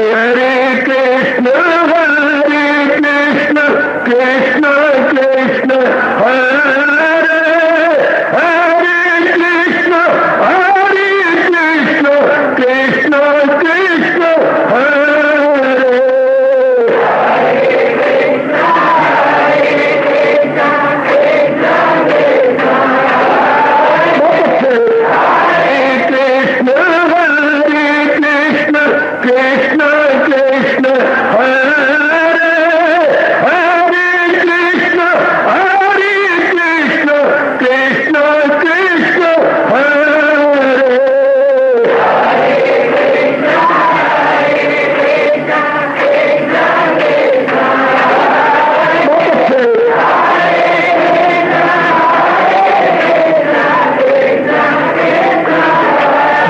हरे कृष्ण कृष्ण कृष्ण हरे हरे कृष्ण कृष्ण कृष्ण हरे कृष्ण कृष्ण हरे हरे कृष्ण कृष्ण कृष्ण हरे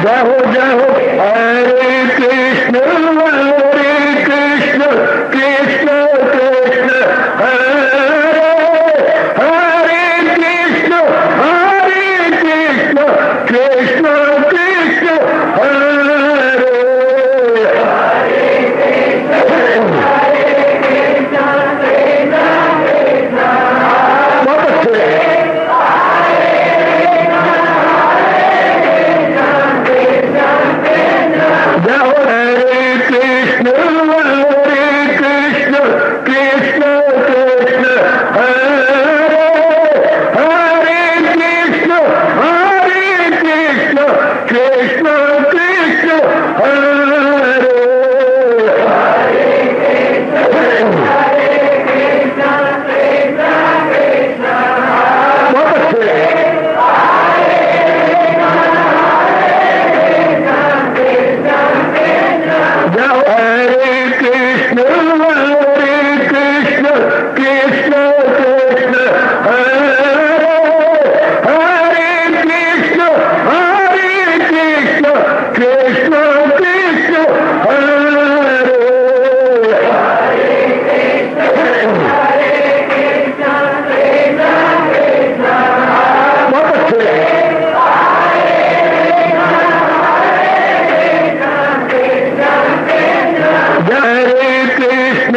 जय हो हरे कृष्ण कृष्ण कृष्ण हरे हरे कृष्ण कृष्ण कृष्ण हरे बहुत अच्छे जय हो हरे कृष्ण कृष्ण कृष्ण हरे हरे कृष्ण कृष्ण कृष्ण हरे बहुत अच्छे जय हो हरे कृष्ण कृष्ण कृष्ण हरे हरे कृष्ण कृष्ण कृष्ण हरे बहुत अच्छे हरे कृष्ण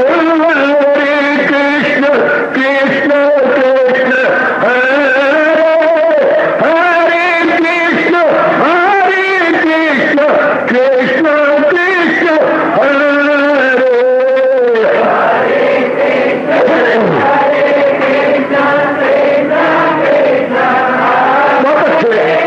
कृष्ण हरे हरे कृष्ण कृष्ण कृष्ण हरे बहुत अच्छे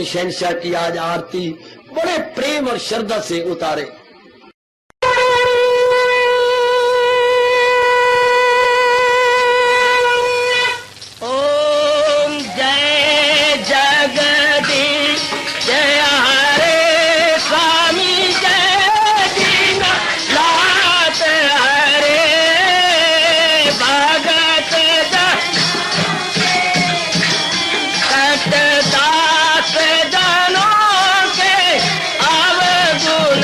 शहंशाह की आज आरती बड़े प्रेम और श्रद्धा से उतारे। ओम जय जगदीश जय हरे स्वामी जय दीनानाथ हरे भगत दास जनों के अवगुण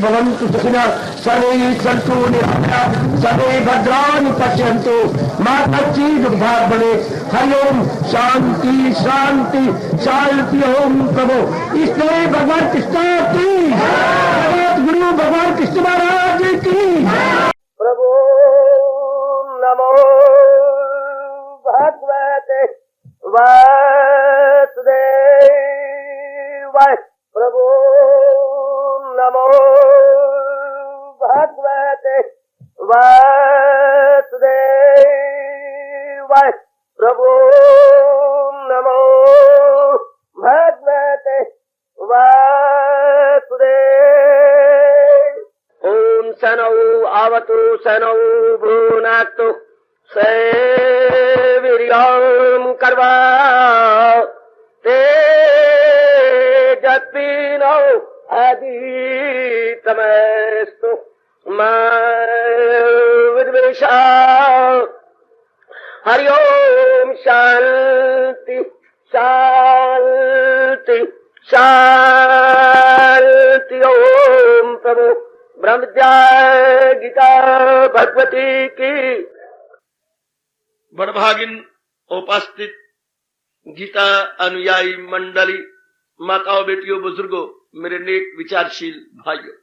भवन्तु सुखिनः सर्वे सन्तु निरामयाः सर्वे भद्राणि पश्यन्तु मा कश्चित् दुःखात् भवेत्। हरि ओम शांति शांति शांति। ओम प्रभु इसलिए भगवान कृष्ण की गुरु भगवान कृष्ण महाराज की प्रभु नमो भगवते वासुदेवाय। प्रभु नमो भगवते वासुदेवाय। प्रभु नमो भगवते वासुदेवाय। ओम सनौ आवतु सनौ भ्रूनाक्तु सेवीर्यं कर्वा तेजस्विनो अधीतमस्तु मा विद्वेषा। हरि ओम शांति शांति शांति। ओम प्रभु ब्रह्मज्ञा गीता भगवती की। बड़भागिन उपस्थित गीता अनुयायी मंडली, माताओं, बेटियों, बुजुर्गों, मेरे नेक विचारशील भाइयों,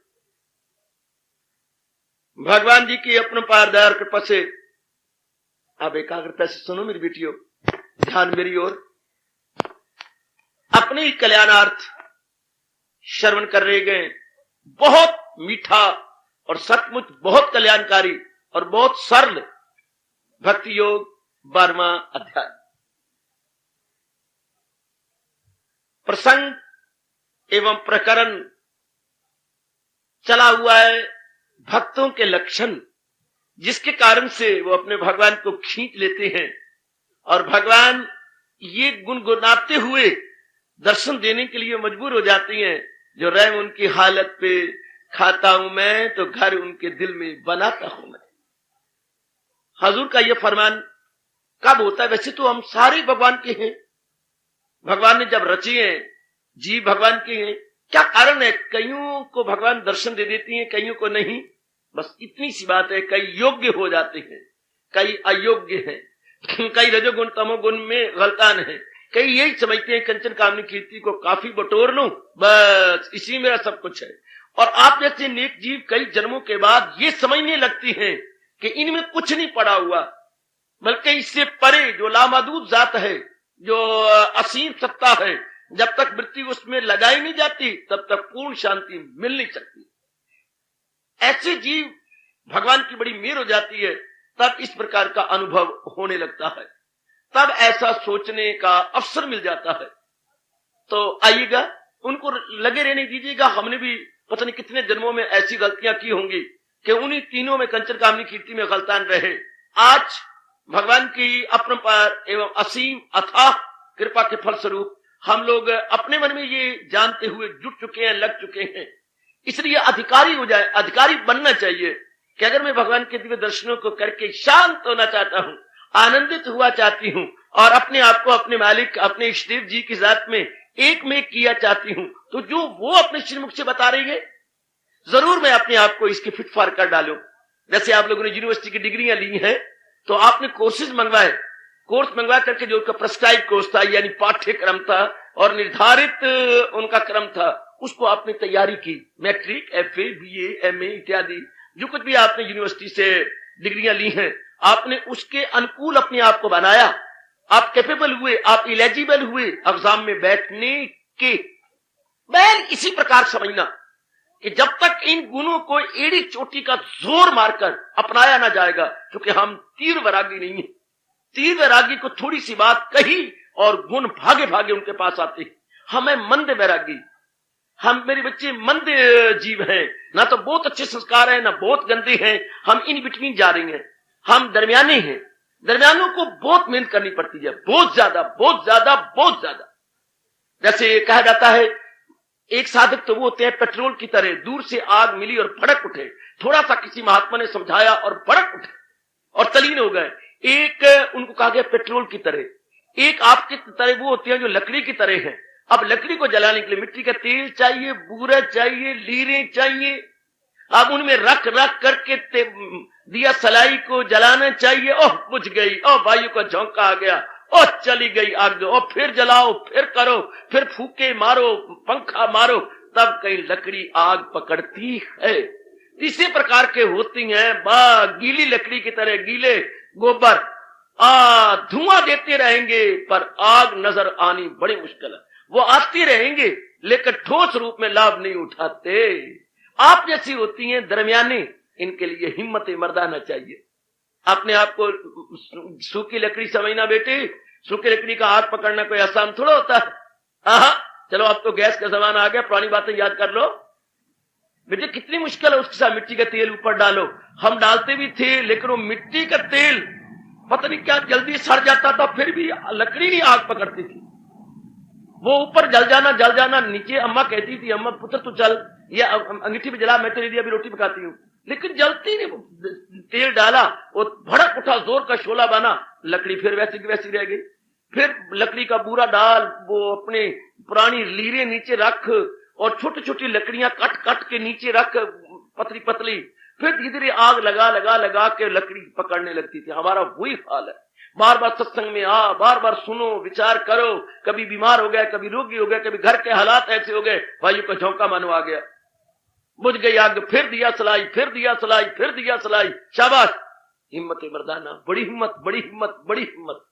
भगवान जी की अपने पारदार कृपा से आप एकाग्रता से सुनो मेरी बेटियों, ध्यान मेरी ओर। अपने ही कल्याणार्थ श्रवण कर रहे गए बहुत मीठा और सचमुच बहुत कल्याणकारी और बहुत सरल भक्ति योग 12वां अध्याय। प्रसंग एवं प्रकरण चला हुआ है भक्तों के लक्षण, जिसके कारण से वो अपने भगवान को खींच लेते हैं और भगवान ये गुनगुनाते हुए दर्शन देने के लिए मजबूर हो जाते हैं। जो रहम उनकी हालत पे खाता हूं मैं, तो घर उनके दिल में बनाता हूं मैं। हजूर का यह फरमान कब होता है? वैसे तो हम सारे भगवान के हैं, भगवान ने जब रचे हैं, जीव भगवान के हैं। क्या कारण है? कईयों को भगवान दर्शन दे देती हैं, कईयों को नहीं। बस इतनी सी बात है, कई योग्य हो जाते हैं, कई अयोग्य हैं, कई रजोगुण तमोगुण में गलतान है, कई यही समझते हैं कंचन कामनी कीर्ति को काफी बटोर लूं, बस इसी मेरा सब कुछ है। और आप जैसे नेक जीव कई जन्मों के बाद ये समझने लगती हैं कि इनमें कुछ नहीं पड़ा हुआ, बल्कि इससे परे जो लामादूद जात है, जो असीम सत्ता है, जब तक वृत्ति उसमें लगाई नहीं जाती तब तक पूर्ण शांति मिल नहीं सकती। ऐसे जीव भगवान की बड़ी मेहर हो जाती है, तब इस प्रकार का अनुभव होने लगता है, तब ऐसा सोचने का अवसर मिल जाता है। तो आइएगा, उनको लगे रहने दीजिएगा। हमने भी पता नहीं कितने जन्मों में ऐसी गलतियां की होंगी कि उन्हीं तीनों में कंचन कामनी कीर्ति में गलतान रहे। आज भगवान की अपरंपार एवं असीम अथाह कृपा के फलस्वरूप हम लोग अपने मन में ये जानते हुए जुट चुके हैं, लग चुके हैं। इसलिए अधिकारी हो जाए, अधिकारी बनना चाहिए कि अगर मैं भगवान के दिव्य दर्शनों को करके शांत होना चाहता हूं, आनंदित हुआ चाहती हूं और अपने आप को अपने मालिक, अपने इष्टदेव जी की जात में एक में किया चाहती हूं, तो जो वो अपने श्रीमुख से बता रही है, जरूर मैं अपने आप को इसकी फिट फार कर डालूं। जैसे आप लोगों ने यूनिवर्सिटी की डिग्रियां ली हैं, तो आपने कोर्सेज मंगवाए, कोर्स मंगवा करके जो उनका प्रेस्क्राइब कोर्स था, यानी पाठ्यक्रम था और निर्धारित उनका क्रम था, उसको आपने तैयारी की। मैट्रिक, एफए, बीए, एमए इत्यादि जो कुछ भी आपने यूनिवर्सिटी से डिग्रियां ली हैं, आपने उसके अनुकूल अपने आप को बनाया। आप कैपेबल हुए, आप इलिजिबल हुए एग्जाम में बैठने के। मैं इसी प्रकार समझना कि जब तक इन गुणों को एड़ी चोटी का जोर मारकर अपनाया ना जाएगा, क्योंकि हम तीर वैरागी नहीं है। तीर वैरागी को थोड़ी सी बात कही और गुण भागे भागे उनके पास आते हैं। हमें मंद वैरागी, हम मेरे बच्चे मंद जीव हैं, ना तो बहुत अच्छे संस्कार हैं ना बहुत गंदे हैं, हम इन बिटवीन जा रहे हैं, हम दरमियाने हैं। दरमियानों को बहुत मेहनत करनी पड़ती है, बहुत ज्यादा बहुत ज्यादा बहुत ज्यादा। जैसे कहा जाता है, एक साधक तो वो होते हैं पेट्रोल की तरह, दूर से आग मिली और भड़क उठे, थोड़ा सा किसी महात्मा ने समझाया और भड़क उठे और तलीन हो गए। एक उनको कहा गया पेट्रोल की तरह। एक आपकी तरह वो होते हैं जो लकड़ी की तरह है। अब लकड़ी को जलाने के लिए मिट्टी का तेल चाहिए, बूरा चाहिए, लीरें चाहिए, अब उनमें रख रख करके दिया सलाई को जलाना चाहिए। ओह बुझ गई, ओह वायु का झोंका आ गया, ओह चली गई आग, और फिर जलाओ, फिर करो, फिर फूके मारो, पंखा मारो, तब कहीं लकड़ी आग पकड़ती है। इसी प्रकार के होती हैं गीली लकड़ी की तरह, गीले गोबर धुआं देते रहेंगे पर आग नजर आनी बड़ी मुश्किल है। वो आती रहेंगे लेकिन ठोस रूप में लाभ नहीं उठाते। आप जैसी होती हैं दरमियानी, इनके लिए हिम्मत मर्दाना चाहिए। अपने आप को सूखी लकड़ी समझना बेटे, सूखी लकड़ी का आग पकड़ना कोई आसान थोड़ा होता है। चलो अब तो गैस का जमाना आ गया, पुरानी बातें याद कर लो बेटे, कितनी मुश्किल है। उसके साथ मिट्टी का तेल ऊपर डालो, हम डालते भी थे लेकिन वो मिट्टी का तेल पता नहीं क्या जल्दी सड़ जाता था, फिर भी लकड़ी नहीं आग पकड़ती थी। वो ऊपर जल जाना नीचे। अम्मा कहती थी, अम्मा पुत्र तू चल, ये अंगीठी पे जला, मैं तेरे लिए अभी रोटी पकाती हूँ, लेकिन जलती नहीं। तेल डाला, वो भड़क उठा, जोर का शोला बना, लकड़ी फिर वैसी की वैसी रह गई। फिर लकड़ी का बूरा डाल, वो अपने पुरानी लीरें नीचे रख, और छोटी छोटी लकड़ियां कट कट के नीचे रख, पतली पतली, फिर धीरे धीरे आग लगा के लकड़ी पकड़ने लगती थी। हमारा वही हाल है। बार बार सत्संग में बार बार सुनो, विचार करो। कभी बीमार हो गया, कभी रोगी हो गया, कभी घर के हालात ऐसे हो गए, वायु का झोंका मानो आ गया, बुझ गई आग, फिर दिया सलाई, फिर दिया सलाई, फिर दिया सलाई। शाबाश, हिम्मत मर्दाना, बड़ी हिम्मत, बड़ी हिम्मत, बड़ी हिम्मत।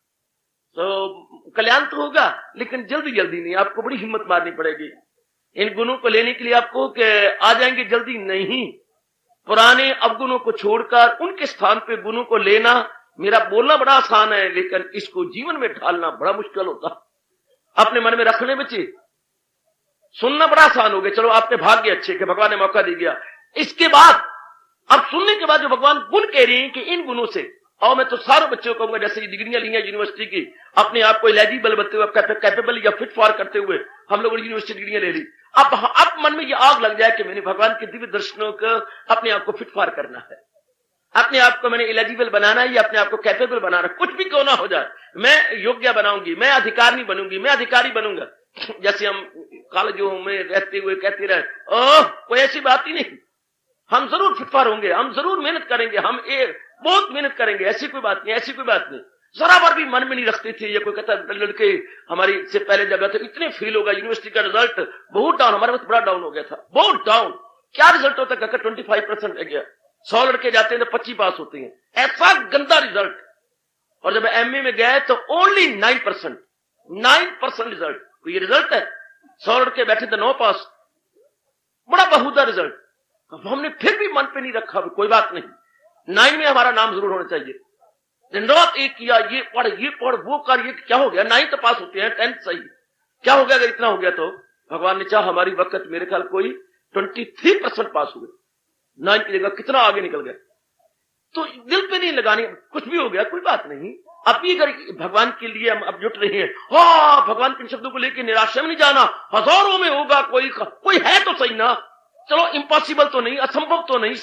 तो कल्याण तो होगा लेकिन जल्दी जल्दी नहीं, आपको बड़ी हिम्मत मारनी पड़ेगी। इन गुणों को लेने के लिए आपको आ जाएंगे जल्दी नहीं। पुराने अवगुणों को छोड़कर उनके स्थान पे गुणों को लेना, मेरा बोलना बड़ा आसान है लेकिन इसको जीवन में ढालना बड़ा मुश्किल होता। अपने मन में रखने बच्चे, सुनना बड़ा आसान हो गया, चलो आपने भाग्य अच्छे कि भगवान ने मौका दे दिया। इसके बाद अब सुनने के बाद जो भगवान गुण कह रहे हैं कि इन गुणों से, और मैं तो सारे बच्चों को कहूंगा, जैसे डिग्रियां ली हैं यूनिवर्सिटी की, अपने आप को एलिजिबल बनते हुए, कैपेबल या फिट फॉर करते हुए हम लोगों ने यूनिवर्सिटी डिग्रियां ले ली। अब मन में ये आग लग जाए कि मैंने भगवान के दिव्य दर्शनों को अपने आप को फिट फॉर करना है, अपने आप को मैंने एलिजिबल बनाना है, या अपने आप को कैपेबल बनाना, कुछ भी क्यों ना हो जाए, मैं योग्य बनाऊंगी, मैं अधिकारी बनूंगी, मैं अधिकारी बनूंगा। जैसे हम कॉलेजों में रहते हुए कहते रहे, कोई ऐसी बात ही नहीं, हम जरूर फिट फॉर होंगे, हम जरूर मेहनत करेंगे, हम बहुत मेहनत करेंगे, ऐसी कोई बात नहीं, ऐसी कोई बात नहीं। जरा बार भी मन में नहीं रखते थे। ये कोई कहता लड़के हमारी से पहले जगह थे, इतने फील होगा, यूनिवर्सिटी का रिजल्ट बहुत डाउन, हमारे पास बड़ा डाउन हो गया था, बहुत डाउन। क्या रिजल्ट होता है? 25% रह गया। 100 लड़के जाते हैं तो 25 पास होते हैं, ऐसा गंदा रिजल्ट। और जब एमए में गए तो ओनली 9% रिजल्ट। तो ये रिजल्ट है? 100 लड़के बैठे थे 9 पास, बड़ा बहुदा रिजल्ट। अब हमने फिर भी मन पे नहीं रखा, कोई बात नहीं, 9 में हमारा नाम जरूर होना चाहिए। दिन रात एक किया, ये पढ़ वो कर, ये क्या हो गया, 9 तो पास होते हैं, 10 सही, क्या हो गया अगर इतना हो गया तो? भगवान ने चाहा हमारी वक्त मेरे ख्याल कोई 23% पास हुए, 9 की जगह कितना आगे निकल गया। तो दिल पे नहीं लगानी, कुछ भी हो गया कोई बात नहीं। अभी अगर भगवान के लिए हम अब जुट रहे हैं, भगवान के शब्दों को लेकर निराशा में नहीं जाना, हजारों में होगा, कोई है तो सही ना। चलो इम्पॉसिबल तो नहीं, असंभव तो नहीं,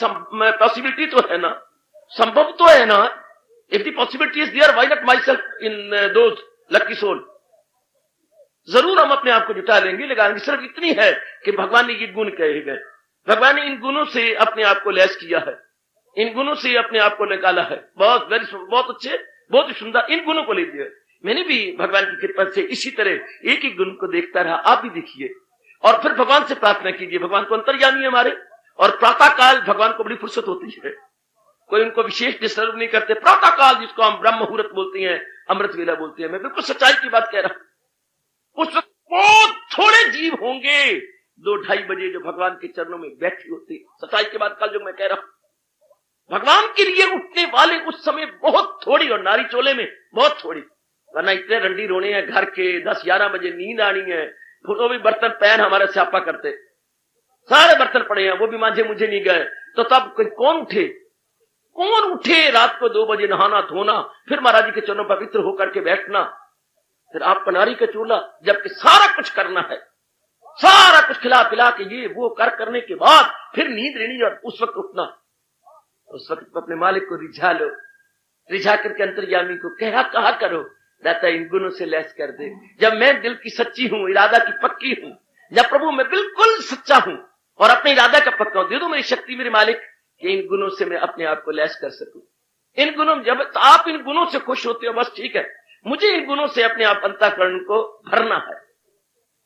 पॉसिबिलिटी तो है ना, संभव तो है ना। If the possibility is there, why not myself in those lucky soul? जरूर हम अपने आप को जुटा लेंगे, लेकिन सिर्फ इतनी है कि भगवान ने ये गुण कहे गए, भगवान ने इन गुणों से अपने आप को लैस किया है, इन गुणों से अपने आप को निकाला है। बहुत अच्छे, बहुत ही सुंदर इन गुणों को ले लिया। मैंने भी भगवान की कृपा से इसी तरह एक ही गुण को देखता रहा, आप भी देखिए और फिर भगवान से प्रार्थना कीजिए। भगवान को अंतर्यामी है हमारे, और प्रातः काल भगवान को बड़ी फुर्सत होती है, कोई उनको विशेष डिस्टर्ब नहीं करते। प्रातः काल जिसको हम ब्रह्म मुहूर्त बोलते हैं, अमृत वेला बोलते हैं, मैं बिल्कुल सच्चाई की बात कह रहा हूं। उस वक्त बहुत थोड़े जीव होंगे 2-2:30 बजे जो भगवान के चरणों में बैठी होती, सच्चाई की बात कल जो मैं कह रहा हूं, भगवान के लिए उठने वाले उस समय बहुत थोड़ी, और नारी चोले में बहुत थोड़ी, वरना इतने रंडी रोने हैं घर के, 10-11 बजे नींद आनी है, तो भी बर्तन पैन हमारे स्यापा करते, सारे बर्तन पड़े हैं, वो भी मांझे मुझे नहीं गए, तो तब कौन उठे रात को 2 बजे नहाना धोना, फिर महाराज जी के चरणों पर पवित्र होकर के बैठना, फिर आप पनारी का चूल्हा, जबकि सारा कुछ करना है, सारा कुछ खिला पिला के ये वो करने के बाद फिर नींद लेनी और उस वक्त उठना। उस वक्त अपने मालिक को रिझा लो, रिझा करके अंतर्यामी को कहा करो, दाता इन गुणों से लैस कर दे। जब मैं दिल की सच्ची हूं, इरादा की पक्की हूं, जब प्रभु मैं बिल्कुल सच्चा हूं, और अपने इरादा का पक्का हूं। दे दो मेरी शक्ति मेरे मालिक कि इन गुणों से मैं अपने आप को लैस कर सकूं। इन गुणों जब आप इन गुणों से खुश होते हो बस ठीक है, मुझे इन गुणों से अपने आप अंतःकरण को भरना है।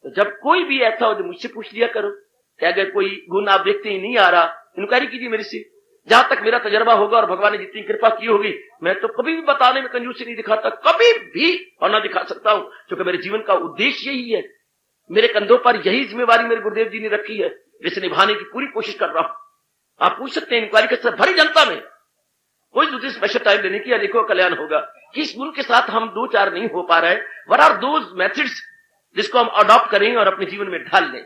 तो जब कोई भी ऐसा हो तो मुझसे पूछ लिया करो कि अगर कोई गुण आप देखते ही नहीं आ रहा, इंक्वायरी कीजिए मेरे से। जहां तक मेरा तजर्बा होगा और भगवान ने जितनी कृपा की होगी, मैं तो कभी भी बताने में कंजूसी नहीं दिखाता, कभी भी, और ना दिखा सकता हूं, क्योंकि मेरे जीवन का उद्देश्य यही है। मेरे कंधों पर यही जिम्मेवारी मेरे गुरुदेव जी ने रखी है, जिसे निभाने की पूरी कोशिश कर रहा हूं। आप पूछ सकते हैं इंक्वायरी के भरी जनता में कोई दूसरी स्पेशल टाइम देने की, या देखो कल्याण होगा। किस गुण के साथ हम दो चार नहीं हो पा रहे, व्हाट आर दोज मेथड्स जिसको हम अडॉप्ट करें और अपने जीवन में ढाल लें।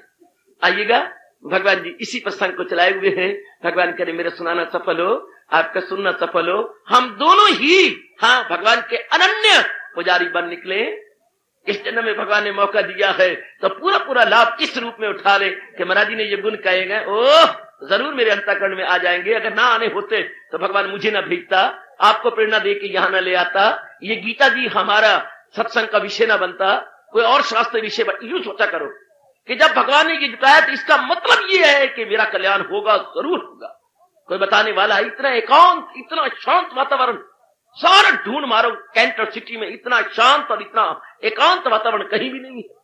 आइएगा, भगवान जी इसी प्रसंग को चलाए हुए हैं। भगवान करे मेरा सुनाना सफल हो, आपका सुनना सफल हो। हम दोनों ही भगवान के अनन्य पुजारी बन निकले। इस जन्म में भगवान ने मौका दिया है तो पूरा पूरा लाभ इस रूप में उठा ले कि महाराज जी ने ये गुण कहे गए, ओह जरूर मेरे अंतःकरण में आ जाएंगे। अगर ना आने होते तो भगवान मुझे ना भेजता, आपको प्रेरणा दे के यहां ना ले आता, ये गीता जी हमारा सत्संग का विषय ना बनता, कोई और शास्त्र विषय। यूं सोचा करो कि जब भगवान ने ये बताया तो इसका मतलब ये है कि मेरा कल्याण होगा, जरूर होगा। कोई बताने वाला है? इतना एकांत, इतना शांत वातावरण, सारा ढूंढ मारो कैंट और सिटी में, इतना शांत और इतना एकांत वातावरण कहीं भी नहीं है।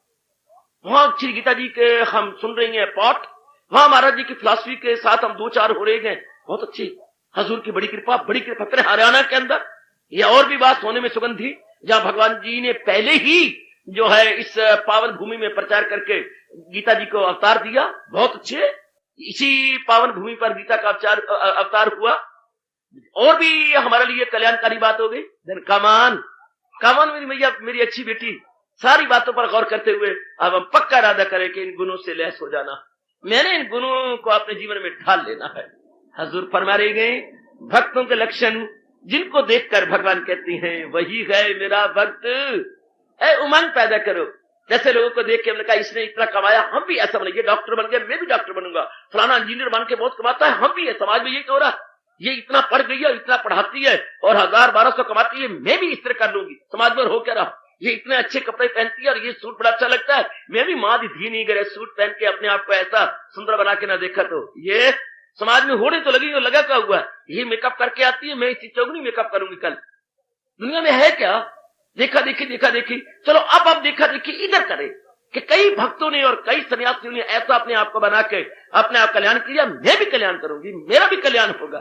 वहां श्री गीता जी के हम सुन रहे हैं पाठ, वहां महाराज जी की फिलॉसफी के साथ हम दो चार हो रहे हैं, बहुत अच्छी। हजूर की बड़ी कृपा फिर हरियाणा के अंदर यह और भी बात सोने में सुगंधी, जहां भगवान जी ने पहले ही जो है इस पावन भूमि में प्रचार करके गीता जी को अवतार दिया। बहुत अच्छे, इसी पावन भूमि पर गीता का अवतार हुआ, और भी हमारे लिए कल्याणकारी बात हो गई। कामान मेरी मैया, मेरी अच्छी बेटी, सारी बातों पर गौर करते हुए अब हम पक्का इरादा करें कि इन गुणों से लैस हो जाना, मैंने इन गुणों को अपने जीवन में ढाल लेना है। हजूर फरमा रहे गए भक्तों के लक्षण जिनको देखकर भगवान कहते हैं वही है मेरा भक्त। उमंग पैदा करो। जैसे लोगों को देख के हमने कहा इसने इतना कमाया, हम भी ऐसा बनेंगे, डॉक्टर बन गए मैं भी डॉक्टर बनूंगा, फलाना इंजीनियर बन के बहुत कमाता है, हम भी है। समाज में ये हो रहा, ये इतना पढ़ गई है, इतना पढ़ाती है और 1000-1200 कमाती है, मैं भी इस तरह कर लूंगी। समाज में हो क्या रहा, ये इतने अच्छे कपड़े पहनती है और ये सूट बड़ा अच्छा लगता है, मैं भी माँ धी नहीं करे सूट पहन के अपने आप को ऐसा सुंदर बना के ना देखा। तो ये समाज में होने तो लगी, लगा क्या हुआ, ये मेकअप करके आती है, मैं इसी चौगुनी मेकअप करूंगी। कल दुनिया में है क्या, देखा देखी। चलो अब देखा देखी इधर करें कि कई भक्तों ने और कई सन्यासियों ने ऐसा अपने आप को बना के अपने आप कल्याण किया, मैं भी कल्याण करूंगी, मेरा भी कल्याण होगा।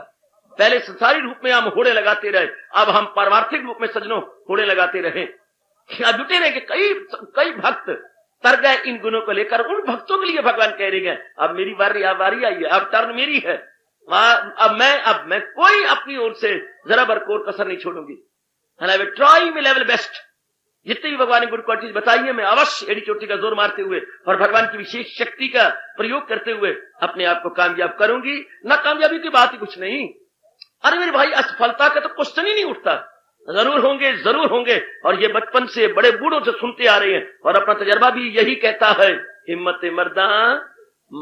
पहले संसारी रूप में हम होड़े लगाते रहे, अब हम पारमार्थिक रूप में सजनों होड़े लगाते रहे, जुटे रहे कि कई भक्त तर गए इन गुणों को लेकर। उन भक्तों के लिए भगवान कह रहे हैं अब मेरी बारी आई है, अब टर्न मेरी है, अब मैं कोई अपनी ओर से जरा बर कोर कसर नहीं छोड़ूंगी। ट्राई में लेवल बेस्ट, जितनी भी भगवान ने गुड क्वालिटीज बताई है मैं अवश्य एड़ी चोटी का जोर मारते हुए और भगवान की विशेष शक्ति का प्रयोग करते हुए अपने आप को कामयाब करूंगी। ना कामयाबी की बात ही कुछ नहीं। अरे मेरे भाई, असफलता का तो क्वेश्चन ही नहीं उठता। जरूर होंगे और ये बचपन से बड़े बूढ़ों से सुनते आ रहे हैं और अपना तजर्बा भी यही कहता है, हिम्मत मर्दा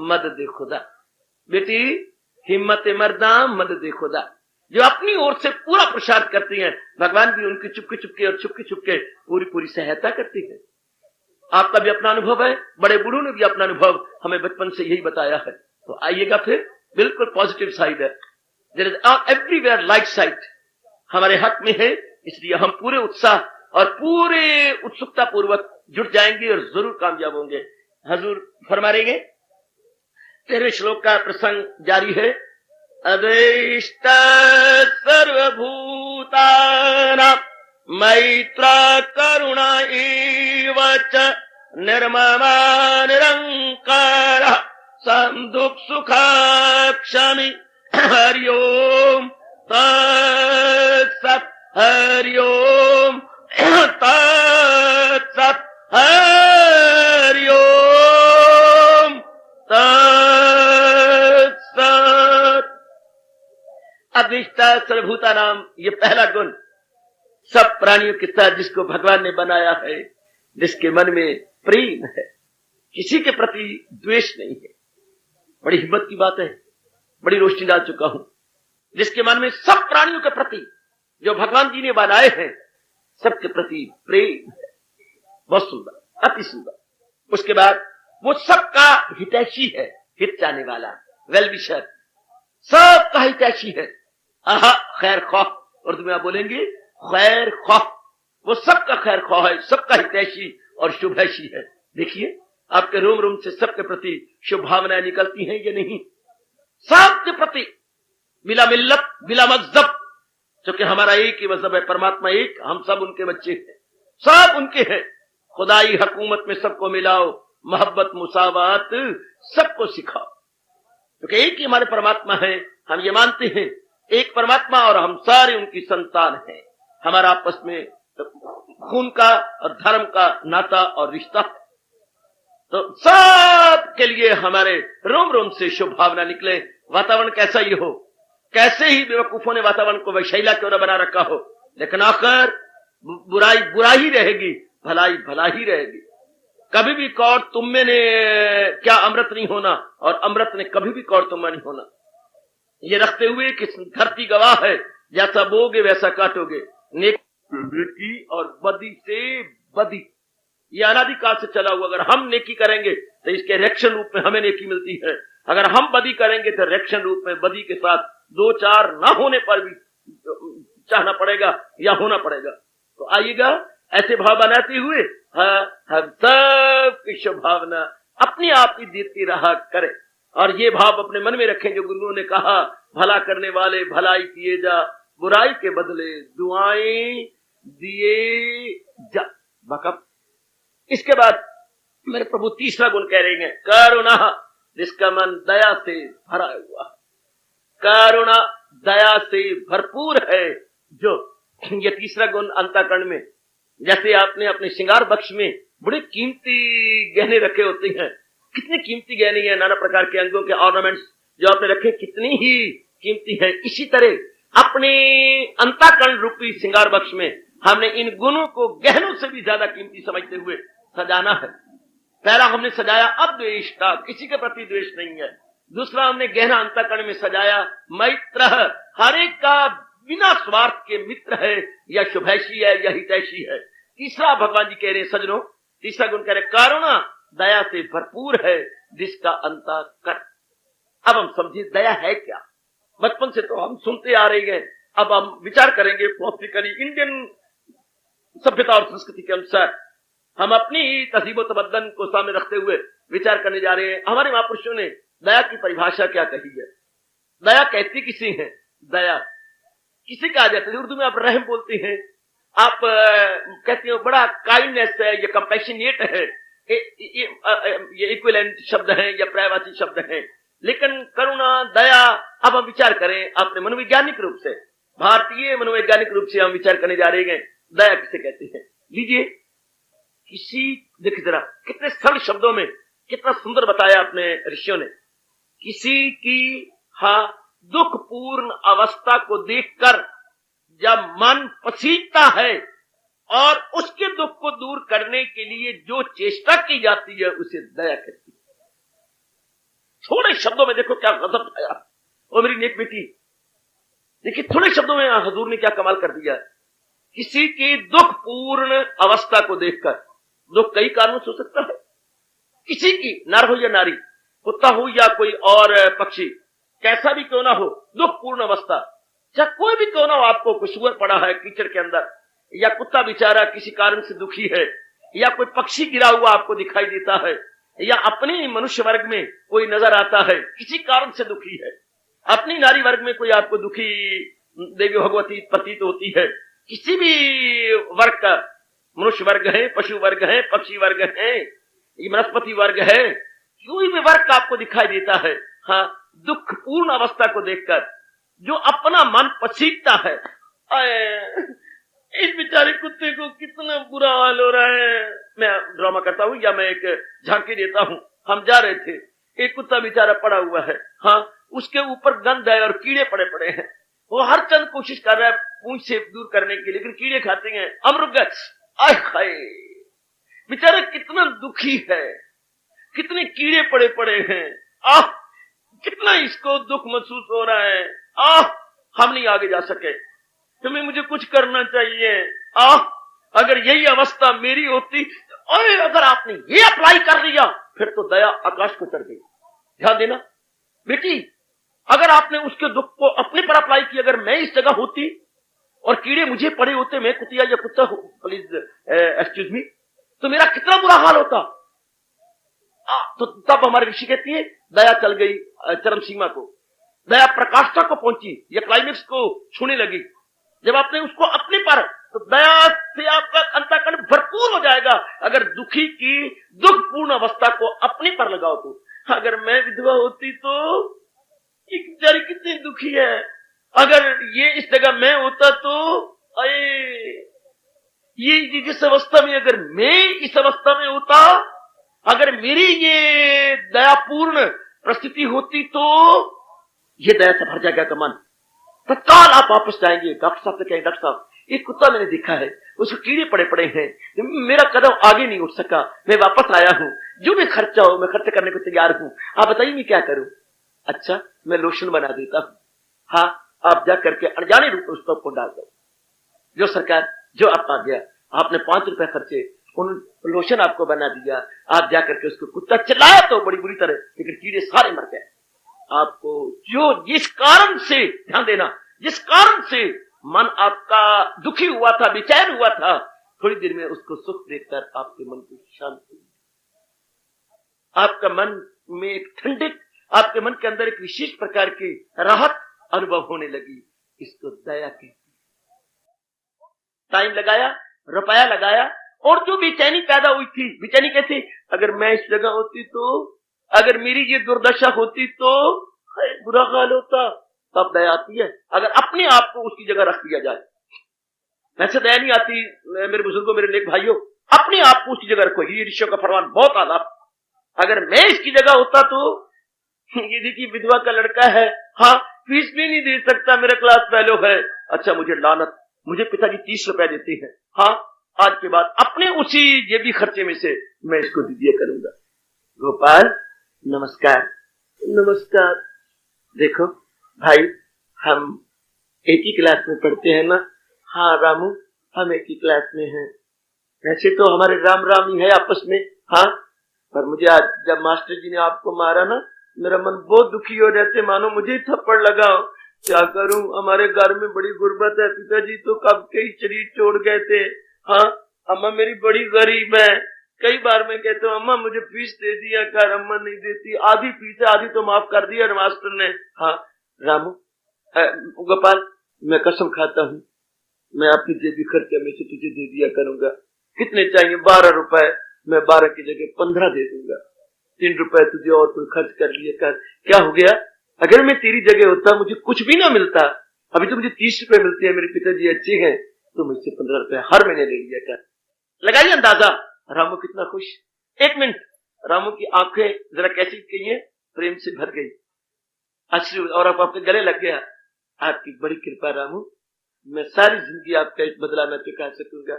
मदद खुदा। बेटी हिम्मत मर्दा मदद खुदा, जो अपनी ओर से पूरा प्रसाद करती हैं, भगवान भी उनकी चुपके और छुपके पूरी सहायता करती है। आपका भी अपना अनुभव है, बड़े बूढ़ों ने भी अपना अनुभव हमें बचपन से यही बताया है। तो आइएगा, फिर बिल्कुल पॉजिटिव साइड है, there is everywhere light side हमारे हक में है। इसलिए हम पूरे उत्साह और पूरे उत्सुकता पूर्वक जुट जाएंगे और जरूर कामयाब होंगे। हजूर फरमा रहे हैं 13वें श्लोक का प्रसंग जारी है। अद्वेष्ट सर्वभूतानां मैत्र करुणा एव च निर्ममा निरंकार सन्दुःख सुखा क्षमी। हरि ओम तत्सत्, हरि ओम तत्सत्, हरि ओम तत्सत्। अद्विष्टा सर्वभूता नाम, ये पहला गुण सब प्राणियों के साथ जिसको भगवान ने बनाया है, जिसके मन में प्रेम है, किसी के प्रति द्वेष नहीं है। बड़ी हिम्मत की बात है, बड़ी रोशनी डाल चुका हूं। जिसके मन में सब प्राणियों के प्रति जो भगवान जी ने बनाए हैं सबके प्रति प्रेम है, बहुत सुंदर, अति सुंदर। उसके बाद वो सबका हितैषी है, हित चाहने वाला, वेल विशर, सबका हितैषी है। आहा, खैर ख्वाह, उर्दू में आप बोलेंगे खैर ख्वाह, वो सबका खैर ख्वाह है, सबका हितैषी और शुभैषी है। देखिए आपके रोम रोम से सबके प्रति शुभ भावनाएं निकलती हैं या नहीं? सबके प्रति, बिला मिल्लत बिला मजहब, क्योंकि हमारा एक ही मजहब है, परमात्मा एक, हम सब उनके बच्चे हैं, सब उनके हैं। खुदाई हुकूमत में सबको मिलाओ, मोहब्बत मुसावात सबको सिखाओ, क्योंकि एक ही हमारे परमात्मा है, हम ये मानते हैं एक परमात्मा और हम सारे उनकी संतान हैं। हमारा आपस में खून का और धर्म का नाता और रिश्ता है। तो सब के लिए हमारे रोम रोम से शुभ भावना निकले। वातावरण कैसा ही हो, कैसे ही बेवकूफों ने वातावरण को वैशैला क्यों न बना रखा हो, लेकिन आखिर बुराई बुरा ही रहेगी, भलाई भला ही रहेगी। कभी भी कौड़ तुम में ने क्या अमृत नहीं होना, और अमृत ने कभी भी कौड़ तुम में नहीं होना। ये रखते हुए कि धरती गवाह है, जैसा बोगे वैसा काटोगे। नेकी और बदी से बदी, ये अनादिकाल से चला हुआ। अगर हम नेकी करेंगे तो इसके रिएक्शन रूप में हमें नेकी मिलती है, अगर हम बदी करेंगे तो रिएक्शन रूप में बदी के साथ दो चार ना होने पर भी चाहना पड़ेगा या होना पड़ेगा। तो आइएगा ऐसे भाव बनाते हुए हम सब की शुभ भावना अपने आप ही देती रहा करें, और ये भाव अपने मन में रखें जो गुरुओं ने कहा, भला करने वाले भलाई किए जा, बुराई के बदले दुआएं दिए जा। बकब इसके बाद मेरे प्रभु तीसरा गुण कह रहे हैं, करुणा, जिसका मन दया से भरा हुआ है, करुणा दया से भरपूर है। जो ये तीसरा गुण अंतःकरण में, जैसे आपने अपने श्रृंगार बक्स में बड़े कीमती गहने रखे होते हैं, कितने कीमती गहने हैं, नाना प्रकार के अंगों के ऑर्नामेंट्स जो आपने रखे कितनी ही कीमती है। इसी तरह अपने अंतःकरण रूपी श्रृंगार बक्स में हमने इन गुणों को गहनों से भी ज्यादा कीमती समझते हुए सजाना है। पहला हमने सजाया अद्वेष का, किसी के प्रति द्वेष नहीं है। दूसरा हमने गहना अंतःकरण में सजाया मैत्र, हर एक का बिना स्वार्थ के मित्र है, या शुभैषी है या हितैषी है। तीसरा भगवान जी कह रहे हैं सजनों, तीसरा गुण कह रहे करुणा दया से भरपूर है, जिसका अंतःकरण। अब हम समझिए दया है क्या। बचपन से तो हम सुनते आ रहे हैं, अब हम विचार करेंगे फिलोसफिकली इंडियन सभ्यता और संस्कृति के अनुसार हम अपनी ही तहजीब तमद्दन को सामने रखते हुए विचार करने जा रहे हैं। हमारे महापुरुषों ने दया की परिभाषा क्या कही है, दया कहती किसी है, दया किसी का आ जाता है। उर्दू में आप रहम बोलते हैं, आप कहते हो बड़ा काइंडनेस है, ये कंपैशनेट है, ये इक्विवेलेंट शब्द हैं या पर्यायवाची शब्द हैं। लेकिन करुणा दया, अब हम विचार करें अपने मनोवैज्ञानिक रूप से, भारतीय मनोवैज्ञानिक रूप से हम विचार करने जा रहे हैं दया किसे कहते हैं। लीजिए किसी, देखिए जरा कितने सरल शब्दों में कितना सुंदर बताया अपने ऋषियों ने। किसी की दुखपूर्ण अवस्था को देखकर जब मन पसीजता है और उसके दुख को दूर करने के लिए जो चेष्टा की जाती है उसे दया कहती है। थोड़े शब्दों में देखो क्या गजब आया। ओ मेरी नेक बेटी, देखिए थोड़े शब्दों में हुजूर ने क्या कमाल कर दिया। किसी की दुखपूर्ण अवस्था को देखकर, दुख कई कारणों से हो सकता है, किसी की, नर हो या नारी, कुत्ता हो या कोई और पक्षी, कैसा भी क्यों ना हो, दुखपूर्ण अवस्था, चाहे कोई भी क्यों ना हो, आपको कोई सुअर पड़ा है कीचड़ के अंदर, या कुत्ता बेचारा किसी कारण से दुखी है, या कोई पक्षी गिरा हुआ आपको दिखाई देता है, या अपने मनुष्य वर्ग में कोई नजर आता है किसी कारण से दुखी है, अपनी नारी वर्ग में कोई आपको दुखी देवी भगवती प्रतीत होती है, किसी भी वर्ग का, मनुष्य वर्ग है, पशु वर्ग है, पक्षी वर्ग है, वनस्पति वर्ग है, कोई भी वर्ग का आपको दिखाई देता है, दुखपूर्ण अवस्था को देखकर जो अपना मन पसीजता है, इस बेचारे कुत्ते को कितना बुरा हाल हो रहा है। मैं ड्रामा करता हूँ या मैं एक झांकी देता हूँ। हम जा रहे थे, एक कुत्ता बेचारा पड़ा हुआ है, उसके ऊपर गंध है और कीड़े पड़े पड़े हैं। वो हर चंद कोशिश कर रहा है पूंछ से दूर करने की, लेकिन कीड़े खाते हैं, अमृत आय खाए, बेचारा कितना दुखी है, कितने कीड़े पड़े पड़े हैं, कितना इसको दुख महसूस हो रहा है, हम नहीं आगे जा सके, तुम्हें मुझे कुछ करना चाहिए, अगर यही अवस्था मेरी होती, अगर आपने ये अप्लाई कर लिया फिर तो दया आकाश को चढ़ गई। ध्यान देना बेटी, अगर आपने उसके दुख को अपने पर अप्लाई किया, अगर मैं इस जगह होती और कीड़े मुझे पड़े होते, मैं कुतिया या कुत्ता हो, प्लीज एक्सक्यूज मी, तो मेरा कितना बुरा हाल होता। तो तब हमारे ऋषि कहती है दया चल गई चरम सीमा को, दया प्रकाष्ठा को पहुंची, या क्लाइमेक्स को छूने लगी। जब आपने उसको अपने पर, तो दया से आपका अंतःकरण भरपूर हो जाएगा। अगर दुखी की दुखपूर्ण अवस्था को अपने पर लगाओ तो, अगर मैं विधवा होती तो ये बेचारी कितनी दुखी है, अगर ये इस जगह मैं होता तो ये जिस अवस्था में, अगर मैं इस अवस्था में होता, अगर मेरी ये दयापूर्ण परिस्थिति होती तो ये दया से भर जाएगा का मन। तत्काल आप वापस जाएंगे, डॉक्टर साहब से कहेंगे डॉक्टर साहब एक कुत्ता मैंने देखा है, उसको कीड़े पड़े पड़े हैं, मेरा कदम आगे नहीं उठ सका, मैं वापस आया हूं, जो भी खर्चा हो मैं खर्च करने को तैयार हूं, आप बताइए मैं क्या करूं। अच्छा मैं लोशन बना देता हूं, हाँ आप जा करके अनजाने रूप में उस पर डाल दो। जो सरकार जो आप आ गया, आपने 5 रुपए खर्चे, उन लोशन आपको बना दिया, आप जाकर के उसको, कुत्ता चिल्लाया तो बड़ी बुरी तरह, लेकिन कीड़े सारे मर गए। आपको जो जिस कारण से, ध्यान देना, जिस कारण से मन आपका दुखी हुआ था, बेचैन हुआ था, थोड़ी देर में उसको सुख देखकर आपके मन को शांति, आपका मन में एक ठंडक, आपके मन के अंदर एक विशेष प्रकार की राहत अनुभव होने लगी। इसको दया कहते हैं। टाइम लगाया, रुपया लगाया, और जो बेचैनी पैदा हुई थी, बेचैनी कैसे, अगर मैं इस जगह होती तो, अगर मेरी ये दुर्दशा होती तो बुरा हाल होता, तब दया आती है। अगर अपने आप को उसकी जगह रख दिया जाए, वैसे दया नहीं आती मेरे बुजुर्गों, मेरे नेक भाइयों, अपने आप को उसकी जगह रखो। ये ऋषियों का फरमान बहुत आला। अगर मैं इसकी जगह होता तो, ये देखिए विधवा का लड़का है, हाँ फीस भी नहीं दे सकता, मेरा क्लास फेलो है, अच्छा मुझे लानत, मुझे पिताजी 30 रुपए देते हैं, हाँ आज के बाद अपने उसी जेबी खर्चे में से मैं इसको दीजिए करूंगा। गोपाल नमस्कार। नमस्कार। देखो भाई हम एक ही क्लास में पढ़ते हैं ना। हाँ रामू हम एक ही क्लास में हैं। वैसे तो हमारे राम राम ही है आपस में, हाँ पर मुझे आज जब मास्टर जी ने आपको मारा ना, मेरा मन बहुत दुखी हो जाते, मानो मुझे थप्पड़ लगाओ। क्या करूं, हमारे घर में बड़ी गुर्बत है, पिताजी तो कब के ही शरीर छोड़ गए थे। हाँ अम्मा मेरी बड़ी गरीब है, कई बार मैं कहता हूँ अम्मा मुझे फीस दे दिया कर, अम्मा नहीं देती, आधी फीस है आधी तो माफ कर दिया मास्टर ने। हाँ रामू गोपाल मैं कसम खाता हूँ मैं अपनी जेबी खर्चे में से तुझे दे दिया करूंगा। कितने चाहिए? 12 रुपए। मैं 12 की जगह 15 दे दूंगा, 3 रुपए तुझे और कोई खर्च कर लिए कर। क्या हो गया, अगर मैं तेरी जगह होता मुझे कुछ भी ना मिलता, अभी तो मुझे 30 रुपए मिलते हैं, मेरे पिताजी अच्छे हैं, तो मुझसे 15 रुपए हर महीने ले लिया कर। लगाइए अंदाजा रामू कितना खुश। 1 मिनट, रामू की आंखें जरा कैसी कहिए प्रेम से भर गई, अश्रु और अब आपके गले लग गया। आपकी बड़ी कृपा रामू, मैं सारी जिंदगी आपका एक बदला मैं चुका सकूंगा।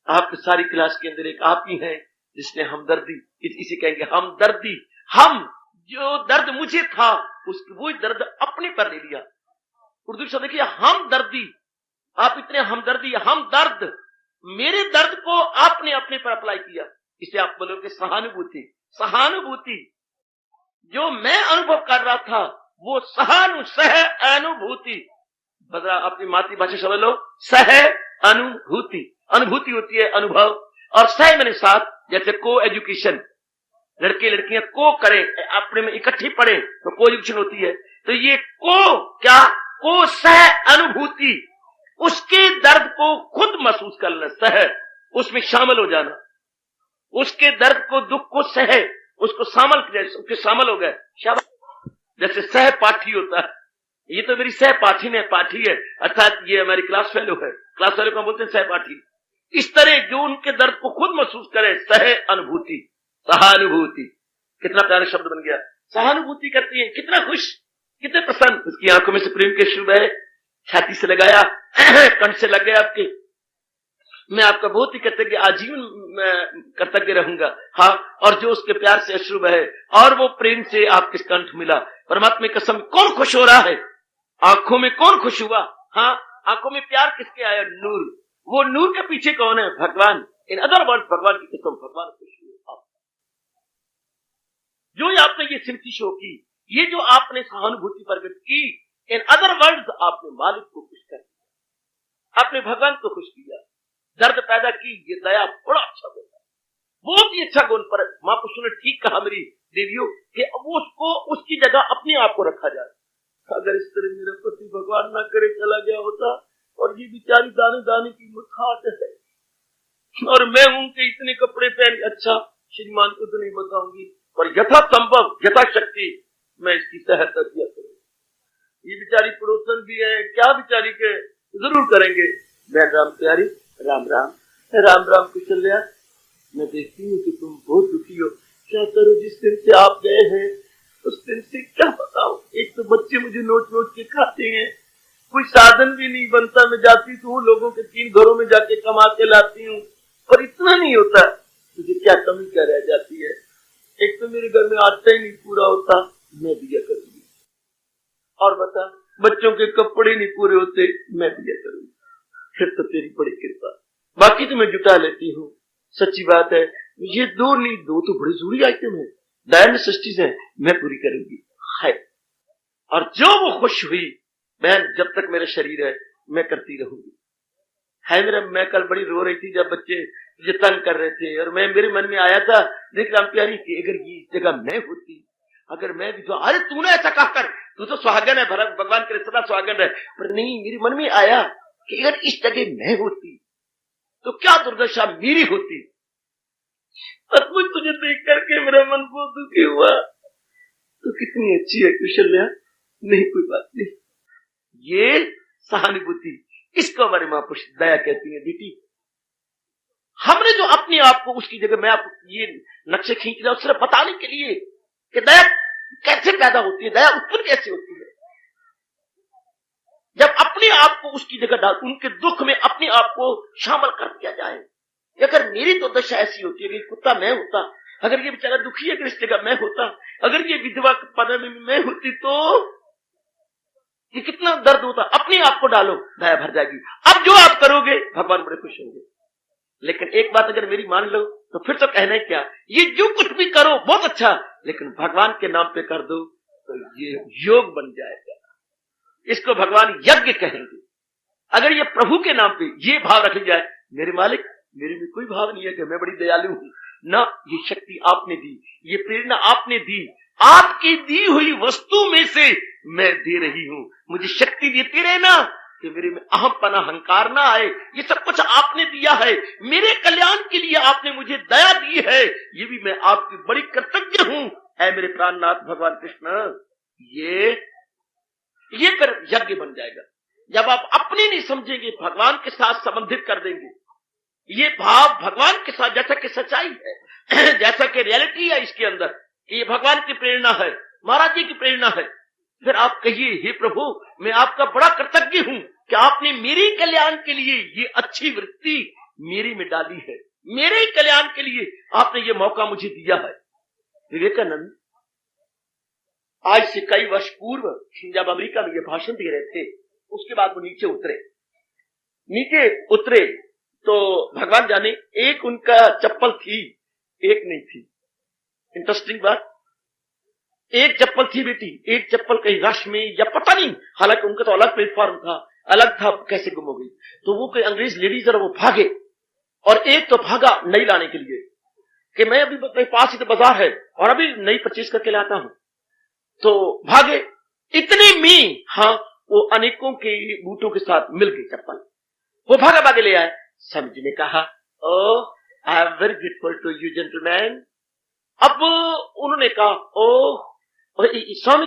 आपकी सारी क्लास के अंदर एक आप ही है जिसने हमदर्दी, इसे कहेंगे हमदर्दी, हम जो दर्द मुझे था उसकी वो दर्द अपने पर ले लिया। उर्दू शब्द देखिए हमदर्दी, आप इतने हमदर्दी, हम दर्द, मेरे दर्द को आपने अपने पर अप्लाई किया। इसे आप बोलोगे सहानुभूति। सहानुभूति जो मैं अनुभव कर रहा था वो सह अनुभूति, बदला अपनी मातृभाषा समझ लो, सह अनुभूति। अनुभूति होती है अनुभव, और सह मैंने साथ, जैसे को एजुकेशन, लड़के लड़कियां को करें अपने में इकट्ठी पढ़े तो को एजुकेशन होती है। तो ये को क्या, को सह अनुभूति, उसके दर्द को खुद महसूस करना, सह उसमें शामिल हो जाना, उसके दर्द को दुख को सह उसको शामिल किया, उसके शामिल हो गए। शाबाश। जैसे सह पाठी होता है, ये तो मेरी सह पाठी ने पाठी है, अर्थात ये हमारी क्लास फेलो है, क्लास फेलो को बोलते हैं सह पाठी। इस तरह जो उनके दर्द को खुद महसूस करे, सह अनुभूति, सहानुभूति। कितना प्यारा शब्द बन गया, सहानुभूति करती है, कितना खुश, कितने प्रसन्न। उसकी आंखों में से प्रेम के अश्रु बहे, छाती से लगाया, कंठ से लग गया आपके। मैं आपका बहुत ही कृतज्ञ, आजीवन कृतज्ञ रहूंगा। हाँ, और जो उसके प्यार से अश्रु बहे और वो प्रेम से आपके कंठ मिला, परमात्मा की कसम, कौन खुश हो रहा है? आंखों में कौन खुश हुआ? हाँ, आंखों में प्यार किसके आया? नूर। वो नूर के पीछे कौन है? भगवान। इन अदर वर्ड भगवान की कसम, भगवान खुश हुए। जो आपने ये सिंपथी शो की, ये जो आपने सहानुभूति प्रकट की, इन अदर वर्ड्स आपने मालिक को खुश कर दिया, आपने भगवान को खुश किया, दर्द पैदा की। ये दया बड़ा अच्छा गुण है, बहुत ही अच्छा गुण। पर महापुरुषों ने ठीक कहा मेरी देवियों कि अब उसको उसकी जगह अपने आप को रखा जाए। अगर इस तरह मेरा पति भगवान ना करे चला गया होता, और ये बेचारी दाने दाने की मुठाट है, और मैं हूं कि इतने कपड़े पहन, अच्छा श्रीमान को तो नहीं बताऊंगी, पर यथा संभव यथाशक्ति मैं इसकी सहायता किया करूंगी। ये बेचारी पड़ोसन भी है, क्या बेचारी के जरूर करेंगे। बहन राम प्यारी, राम राम, राम राम कुशल्या। मैं देखती हूँ कि तुम बहुत दुखी हो, क्या करो? जिस दिन से आप गए हैं उस दिन से क्या बताओ, एक तो बच्चे मुझे नोच नोच के खाते हैं, कोई साधन भी नहीं बनता। मैं जाती तो हूँ लोगों के 3 घरों में जाके कमा के लाती हूँ, पर इतना नहीं होता। तुझे क्या कमी क्या रह जाती है? एक तो मेरे घर में आटा ही नहीं पूरा होता, मैं दिया करूंगी। और बता, बच्चों के कपड़े नहीं पूरे होते, मैं दिया करूंगी। फिर तो तेरी बड़ी कृपा, बाकी तो मैं जुटा लेती हूँ। सच्ची बात है, ये 2 नहीं, 2 तो बड़ी जरूरी आइटम है, दयान सृष्टि से मैं पूरी करूंगी। है और जो वो खुश हुई, बहन जब तक मेरा शरीर है मैं करती रहूंगी। है मेरा, मैं कल बड़ी रो रही थी जब बच्चे मुझे तंग कर रहे थे, और मैं मेरे मन में आया था, देख राम प्यारी कि अगर ये जगह मैं होती, अगर मैं भी तो, अरे तूने ऐसा कहा कर, तू तो सुहागन है, भगवान के सदा सुहागन है। पर नहीं, मेरे मन में आया कि अगर इस जगह मैं होती तो क्या दुर्दशा मेरी होती। सचमुच तुझे देख करके मेरा मन बहुत दुखी हुआ। तो कितनी अच्छी है कुशल्या। नहीं कोई बात नहीं, ये सहानुभूति, इसको हमारे महापुरुष दया कहती है। बेटी, हमने जो अपने आप को उसकी जगह, मैं आपको ये नक्शे खींच रहा हूं सिर्फ बताने के लिए कि दया कैसे पैदा होती है, दया उत्पन्न कैसे होती है। जब अपने आप को उसकी जगह डाल, उनके दुख में अपने आप को शामिल कर दिया जाए। अगर मेरी तो दशा ऐसी होती है कि कुत्ता मैं होता, अगर ये बेचारा दुखी है, अगर इस जगह मैं होता, अगर ये विधवा पद में मैं होती, तो ये कितना दर्द होता। अपने आप को डालो, दया भर जाएगी। अब जो आप करोगे भगवान बड़े खुश होंगे। लेकिन एक बात अगर मेरी मान लो तो फिर तो कहना है क्या, ये जो कुछ भी करो बहुत अच्छा, लेकिन भगवान के नाम पे कर दो तो ये योग बन जाएगा। इसको भगवान यज्ञ कहेंगे। अगर ये प्रभु के नाम पे ये भाव रख जाए, मेरे मालिक, मेरे में कोई भाव नहीं है कि मैं बड़ी दयालु हूं ना, ये शक्ति आपने दी, ये प्रेरणा आपने दी, आपकी दी हुई वस्तु में से मैं दे रही हूं। मुझे शक्ति देते रहना कि मेरे में अहमपना, अहंकार ना आए। ये सब कुछ आपने दिया है, मेरे कल्याण के लिए आपने मुझे दया दी है, ये भी मैं आपकी बड़ी कृतज्ञ हूं। ऐ मेरे प्राणनाथ भगवान कृष्ण, ये फिर यज्ञ बन जाएगा। जब आप अपने नहीं समझेंगे, भगवान के साथ संबंधित कर देंगे, ये भाव भगवान के साथ, जैसा कि सच्चाई है, जैसा कि रियलिटी है इसके अंदर, ये भगवान की प्रेरणा है, महाराज जी की प्रेरणा है, फिर आप कहिए, हे प्रभु, मैं आपका बड़ा कृतज्ञ हूं कि आपने मेरे कल्याण के लिए ये अच्छी वृत्ति मेरी में डाली है, मेरे कल्याण के लिए आपने ये मौका मुझे दिया है। विवेकानंद आज से कई वर्ष पूर्व जब अमेरिका में ये भाषण दे रहे थे, उसके बाद वो नीचे उतरे तो भगवान जाने, एक उनका चप्पल थी, एक नहीं थी। इंटरेस्टिंग बात, एक चप्पल थी बेटी, एक चप्पल कहीं रश में या पता नहीं, हालांकि उनका तो अलग प्लेटफॉर्म था, अलग था, कैसे गुम हो गई। तो वो कोई अंग्रेज लेडीज और वो भागे, और एक तो भागा नई लाने के लिए कि मैं अभी मेरे पास ही तो बाजार है और अभी नई परचेज करके लाता हूं। तो भागे, इतने में हाँ वो अनेकों के बूटों के साथ मिल गई चप्पल। वो भागा भागे ले आए। स्वामी ने कहा, oh I am very grateful to you gentleman. अब उन्होंने कहा, ओह स्वामी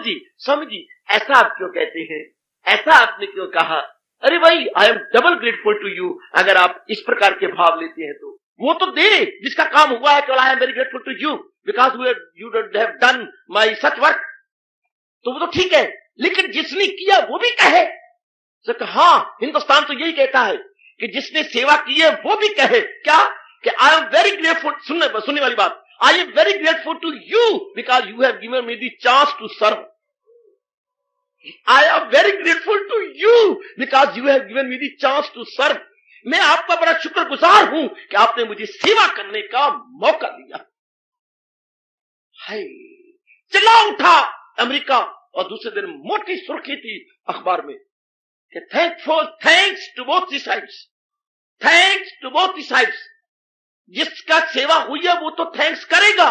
जी ऐसा आप क्यों कहते हैं, ऐसा आपने क्यों कहा? अरे भाई, I am double grateful to you, अगर आप इस प्रकार के भाव लेते हैं तो वो तो दे जिसका काम हुआ है। I am very grateful to you because you have done my such work, तो वो तो ठीक है, लेकिन जिसने किया वो भी कहे। तो हाँ, हिंदुस्तान तो यही कहता है कि जिसने सेवा की है वो भी कहे क्या, कि आई एम वेरी ग्रेटफुल। सुनने वाली बात, I am very grateful to you because you have given me the chance to serve. I am very grateful to you because you have given me the chance to serve. मैं आपका बड़ा शुक्रगुजार हूं कि आपने मुझे सेवा करने का मौका दिया। हाय, चिल्ला उठा अमेरिका, और दूसरे दिन मोटी सुर्खी थी अखबार में कि thanks to both the sides, thanks to both the sides. जिसका सेवा हुई है वो तो थैंक्स करेगा,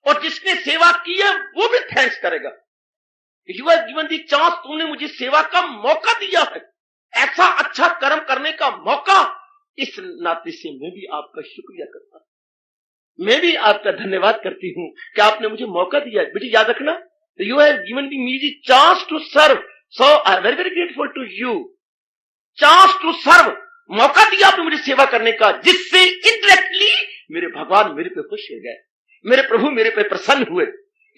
और जिसने सेवा की है वो भी थैंक्स करेगा। You have given the chance, तुमने मुझे सेवा का मौका दिया है, ऐसा अच्छा कर्म करने का मौका। इस नाते से मैं भी आपका शुक्रिया करता हूं, मैं भी आपका धन्यवाद करती हूं कि आपने मुझे मौका दिया है। बेटी याद रखना, you have given me the chance to serve, so I am very very grateful to you. Chance to serve, मौका दिया आपने मुझे सेवा करने का, जिससे इनडायरेक्टली मेरे भगवान मेरे पे खुश हो गए, मेरे प्रभु मेरे पे प्रसन्न हुए।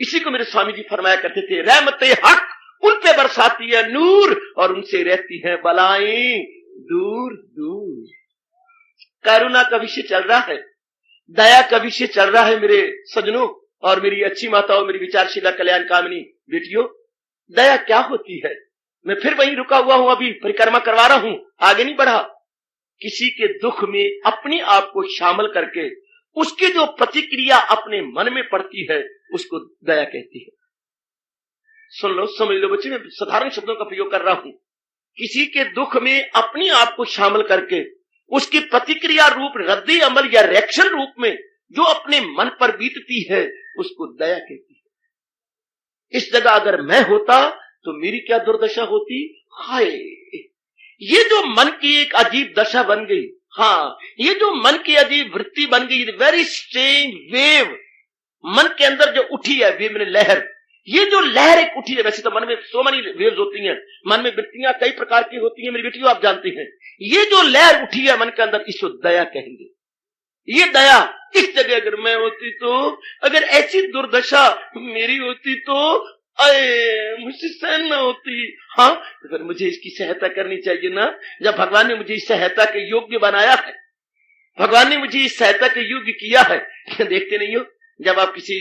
इसी को मेरे स्वामी जी फरमाया करते थे, रहमते हक उन पे बरसाती है नूर, और उनसे रहती है बलाएं दूर दूर। करुणा का विषय चल रहा है, दया का विषय चल रहा है मेरे सजनों और मेरी अच्छी माताओं, मेरी विचारशीला कल्याण कामनी बेटियों। दया क्या होती है? मैं फिर वहीं रुका हुआ हूं, अभी परिक्रमा करवा रहा हूं, आगे नहीं बढ़ा। किसी के दुख में अपने आप को शामिल करके उसकी जो प्रतिक्रिया अपने मन में पड़ती है उसको दया कहती है। सुन लो, समझ लो बच्चे, मैं साधारण शब्दों का प्रयोग कर रहा हूं। किसी के दुख में अपने आप को शामिल करके उसकी प्रतिक्रिया रूप रद्दी अमल या रिएक्शन रूप में जो अपने मन पर बीतती है उसको दया कहती है। इस जगह अगर मैं होता तो मेरी क्या दुर्दशा होती। हाय, ये जो मन की एक अजीब दशा बन गई, हाँ, ये जो मन की अजीब वृत्ति बन गई, वेरी स्ट्रेंज वेव मन के अंदर जो उठी है, वेव में लहर, ये जो लहर एक उठी है। वैसे तो मन में सो मनी वेव्स होती हैं, मन में वृत्तियां कई प्रकार की होती हैं मेरी बेटियों, आप जानते हैं। ये जो लहर उठी है मन के अंदर, इसको दया कहेंगे। ये दया, इस जगह अगर मैं होती तो, अगर ऐसी दुर्दशा मेरी होती तो मुझसे सहन न होती। हाँ, तो फिर मुझे इसकी सहायता करनी चाहिए ना। जब भगवान ने मुझे इस सहायता के योग्य बनाया है, भगवान ने मुझे इस सहायता के योग्य किया है। देखते नहीं हो, जब आप किसी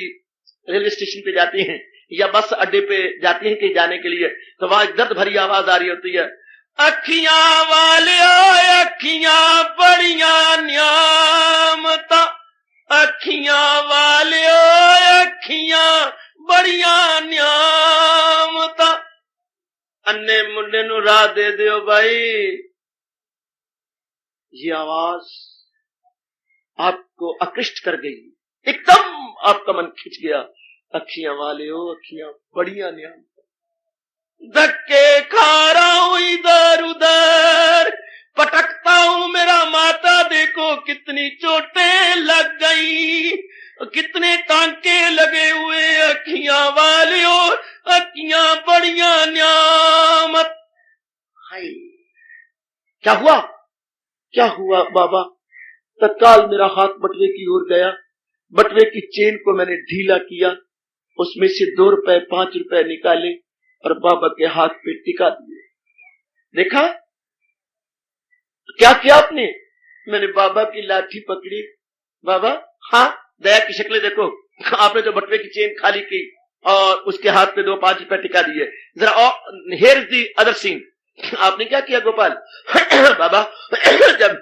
रेलवे स्टेशन पे जाते हैं या बस अड्डे पे जाते हैं कहीं जाने के लिए, तो वहां एक दर्द भरी आवाज आ रही होती है, अखियां वाले अखियां बड़िया न्यामता, अखियां वाले अखियां बड़िया न्यामता, अन्ने मुंडे नु राह दे दियो भाई। ये आवाज आपको आकृष्ट कर गई, एकदम आपका मन खिंच गया। अखियां वाले हो अखियां बड़िया न्याम, धक्के खा रहा हूं इधर उधर, पटकता हूं मेरा माता, देखो कितनी चोटें लग गई, कितने टांके लगे हुए। अखियां वाले हो अखियां बड़िया न्यामत। हाय, क्या हुआ, क्या हुआ बाबा? तत्काल मेरा हाथ बटवे की ओर गया, बटवे की चेन को मैंने ढीला किया, उसमें से 2 रुपए 5 रुपए निकाले और बाबा के हाथ पे टिका दिए। देखा क्या किया आपने? मैंने बाबा की लाठी पकड़ी। बाबा, हाँ, दया की शक्लें देखो। आपने जो बटवे की चेन खाली की और उसके हाथ पे 2-5 रुपए टिका दिए। जरा here is the other scene. आपने क्या किया गोपाल? बाबा, जब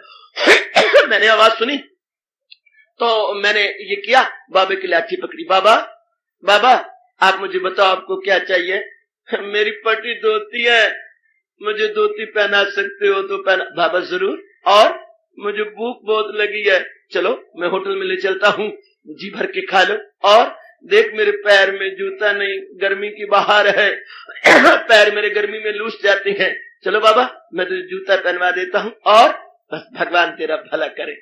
मैंने आवाज सुनी तो मैंने ये किया, बाबा की लाठी पकड़ी। बाबा, बाबा, आप मुझे बताओ आपको क्या चाहिए? मेरी पटी धोती है, मुझे धोती पहना सकते हो तो पहना। बाबा जरूर, और मुझे भूख बहुत लगी है, चलो मैं होटल में ले चलता हूँ, जी भर के खा लो। और देख मेरे पैर में जूता नहीं, गर्मी की बाहर है, पैर मेरे गर्मी में लूस जाते हैं, चलो बाबा मैं तुझे जूता पहनवा देता हूँ, और बस भगवान तेरा भला करे।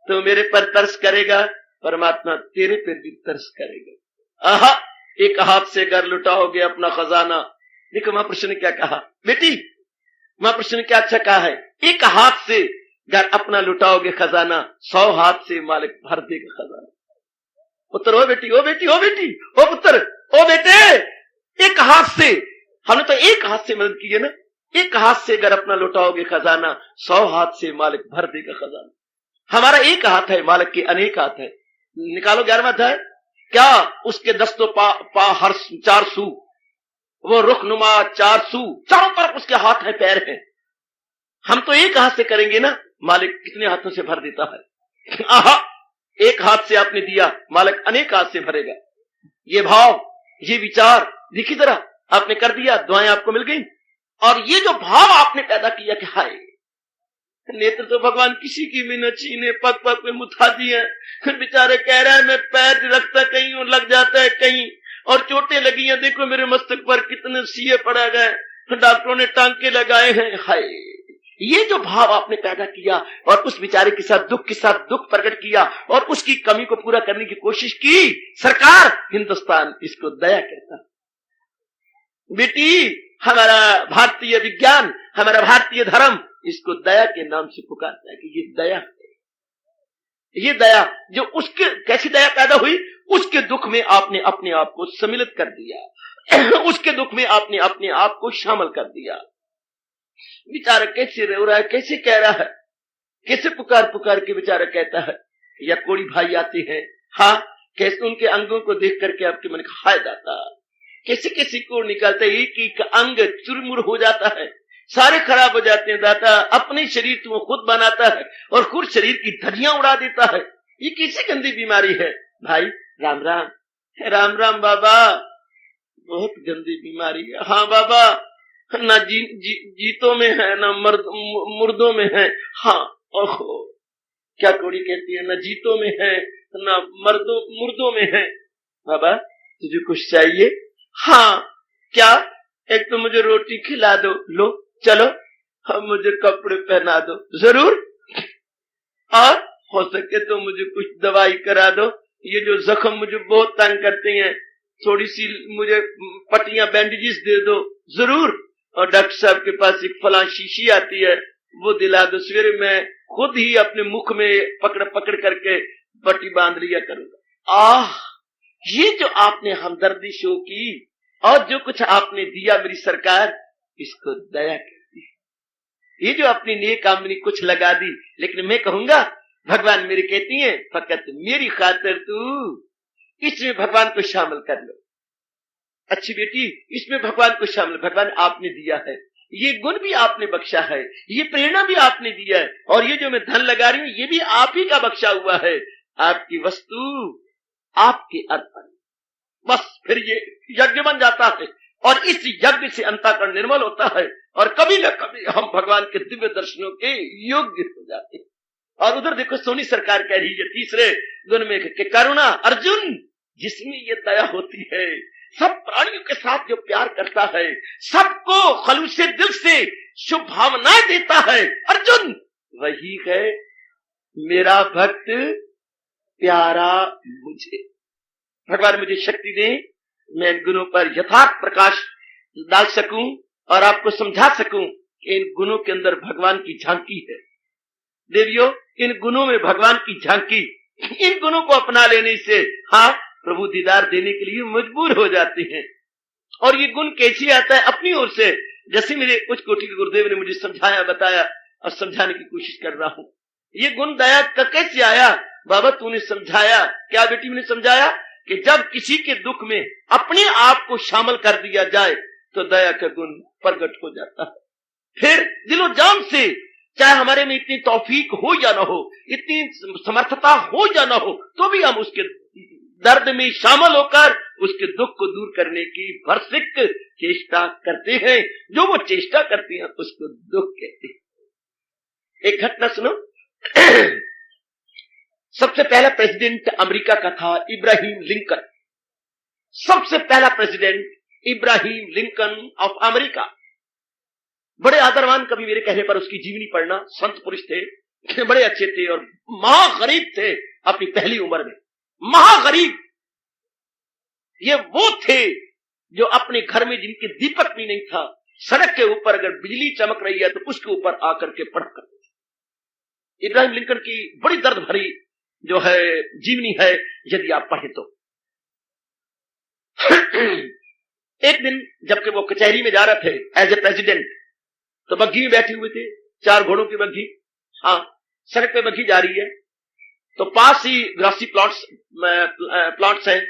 तो मेरे पर तरस करेगा, परमात्मा तेरे पर भी तरस करेगा। आहा, एक हाथ से घर लुटाओगे अपना खजाना। देखो महापुरुष ने क्या कहा बेटी, महापुरुष ने क्या अच्छा कहा है, एक हाथ से घर अपना लुटाओगे खजाना, 100 हाथ से मालिक भर देगा खजाना। पुत्र, ओ बेटी, ओ बेटी, ओ बेटी, ओ पुत्र, ओ बेटे, एक हाथ से, हमने तो एक हाथ से मदद की है ना। एक हाथ से अगर अपना लुटाओगे खजाना, 100 हाथ से मालिक भर देगा खजाना। हमारा एक हाथ है, मालिक के अनेक हाथ है। निकालो 11वां अध्याय, क्या उसके 10 तो पा हर 4 सू, वो रुखनुमा 4 सू, चारों तरफ उसके हाथ है, पैर है। हम तो एक हाथ से करेंगे ना, मालिक कितने हाथों से भर देता है। आहा, एक हाथ से आपने दिया, मालिक अनेक हाथ से भरेगा। ये भाव ये विचार देखिए जरा, आपने कर दिया, दुआएं आपको मिल गई, और ये जो भाव आपने पैदा किया कि हाय, नेत्र तो भगवान किसी की भी न छीने, पग पग पे मुथा दिए, फिर बेचारे कह रहा है मैं पैर रखता कहीं और लग जाता है कहीं, और चोटें लगी हैं, देखो मेरे मस्तक पर कितने सीए पड़ा गए, डॉक्टरों ने टांके लगाए हैं। हाय, ये जो भाव आपने पैदा किया और उस बेचारे के साथ दुख प्रकट किया और उसकी कमी को पूरा करने की कोशिश की। सरकार, हिंदुस्तान इसको दया कहता है। बेटी, हमारा भारतीय विज्ञान, हमारा भारतीय धर्म इसको दया के नाम से पुकारता है कि ये दया है। ये दया जो उसके, कैसी दया पैदा हुई? उसके दुख में आपने अपने आप को सम्मिलित कर दिया, उसके दुख में आपने अपने आप को शामिल कर दिया। बेचारा कैसे रो रहा है, कैसे कह रहा है, कैसे पुकार पुकार के बेचारा कहता है। या कोई भाई आते हैं, हाँ, कैसे उनके अंगों को देख करके आपके मन का हाय दाता, कैसे कैसे कोड़ निकालता है, एक एक अंग चुरमुर हो जाता है, सारे खराब हो जाते हैं दाता। अपने शरीर तो खुद बनाता है और खुद शरीर की धज्जियां उड़ा देता है। ये कैसी गंदी बीमारी है भाई? राम राम, राम राम बाबा, बहुत गंदी बीमारी है। हाँ बाबा, ना जीतों में है ना मुर्दों में है। हाँ, ओहो, क्या कोड़ी कहती है, ना जीतों में है ना मुर्दों में है। बाबा, तुझे कुछ चाहिए? हाँ, क्या? एक तो मुझे रोटी खिला दो, लो चलो, हम मुझे कपड़े पहना दो, जरूर, और हो सके तो मुझे कुछ दवाई करा दो, ये जो जख्म मुझे बहुत तंग करते हैं, थोड़ी सी मुझे पट्टियां बैंडेजेस दे दो, जरूर, और डॉक्टर साहब के पास एक फलां शीशी आती है, वो दिला दो, सवेरे मैं खुद ही अपने मुख में पकड़ पकड़ करके पट्टी बांध लिया करूंगा। आह, ये जो आपने हमदर्दी शो की और जो कुछ आपने दिया मेरी सरकार, इसको दया कहती है। ये जो अपनी नेक आमदनी कुछ लगा दी, लेकिन मैं कहूंगा भगवान मेरी कहती है, फकत मेरी खातिर तू इसमें भगवान को शामिल कर लो। अच्छी बेटी, इसमें भगवान को शामिल, भगवान आपने दिया है, ये गुण भी आपने बख्शा है, ये प्रेरणा भी आपने दिया है, और ये जो मैं धन लगा रही हूं ये भी आप ही का बख्शा हुआ है। आपकी वस्तु आपके अर्पण, बस फिर ये यज्ञ बन जाता है और इस यज्ञ से अंतःकरण निर्मल होता है और कभी न कभी हम भगवान के दिव्य दर्शनों के योग्य हो जाते हैं। और उधर देखो सोनी सरकार कह रही है तीसरे गुण में कि करुणा, अर्जुन, जिसमें ये दया होती है, सब प्राणियों के साथ जो प्यार करता है, सबको खलूसे दिल से शुभ भावनाएं देता है, अर्जुन वही है मेरा भक्त प्यारा मुझे। भगवान मुझे शक्ति दे, मैं इन गुणों पर यथार्थ प्रकाश डाल सकूं और आपको समझा सकूं कि इन गुणों के अंदर भगवान की झांकी है। देवियों, इन गुणों में भगवान की झांकी, इन गुणों को अपना लेने से हाँ, प्रभु दीदार देने के लिए मजबूर हो जाते हैं। और ये गुण कैसे आता है? अपनी ओर से, जैसे मेरे कुछ कोटि के गुरुदेव ने मुझे समझाया, बताया और समझाने की कोशिश कर रहा हूं। ये गुण दया का कैसे आया? बाबा तूने समझाया। क्या बेटी? मैंने समझाया कि जब किसी के दुख में अपने आप को शामिल कर दिया जाए तो दया का गुण प्रकट हो जाता है। फिर दिलो जान से, चाहे हमारे में इतनी तौफीक हो या ना हो, इतनी समर्थता हो या ना हो, तो भी हम उसके दर्द में शामिल होकर उसके दुख को दूर करने की भरसक चेष्टा करते हैं। जो वो चेष्टा करते हैं उसको दुख कहते हैं। एक घटना सुनो। सबसे पहला प्रेसिडेंट अमेरिका का था इब्राहिम लिंकन। सबसे पहला president Ibrahim Lincoln of America. बड़े आदरवान, कभी मेरे कहने पर उसकी जीवनी पढ़ना। संत पुरुष थे, बड़े अच्छे थे और महागरीब थे अपनी पहली उम्र में, महागरीब। ये वो थे जो अपने घर में जिनके दीपक भी नहीं था, सड़क के ऊपर अगर बिजली चमक रही है तो उसके ऊपर आकर के पढ़ करते। इब्राहिम लिंकन की बड़ी दर्द भरी जो है जीवनी है, यदि आप पढ़े तो। एक दिन जबकि वो कचहरी में जा रहे थे एज ए प्रेसिडेंट, तो बग्घी में बैठे हुए थे, 4 घोड़ों की बग्घी। हाँ, सड़क पे बग्घी जा रही है, तो पास ही ग्रासी प्लॉट्स हैं,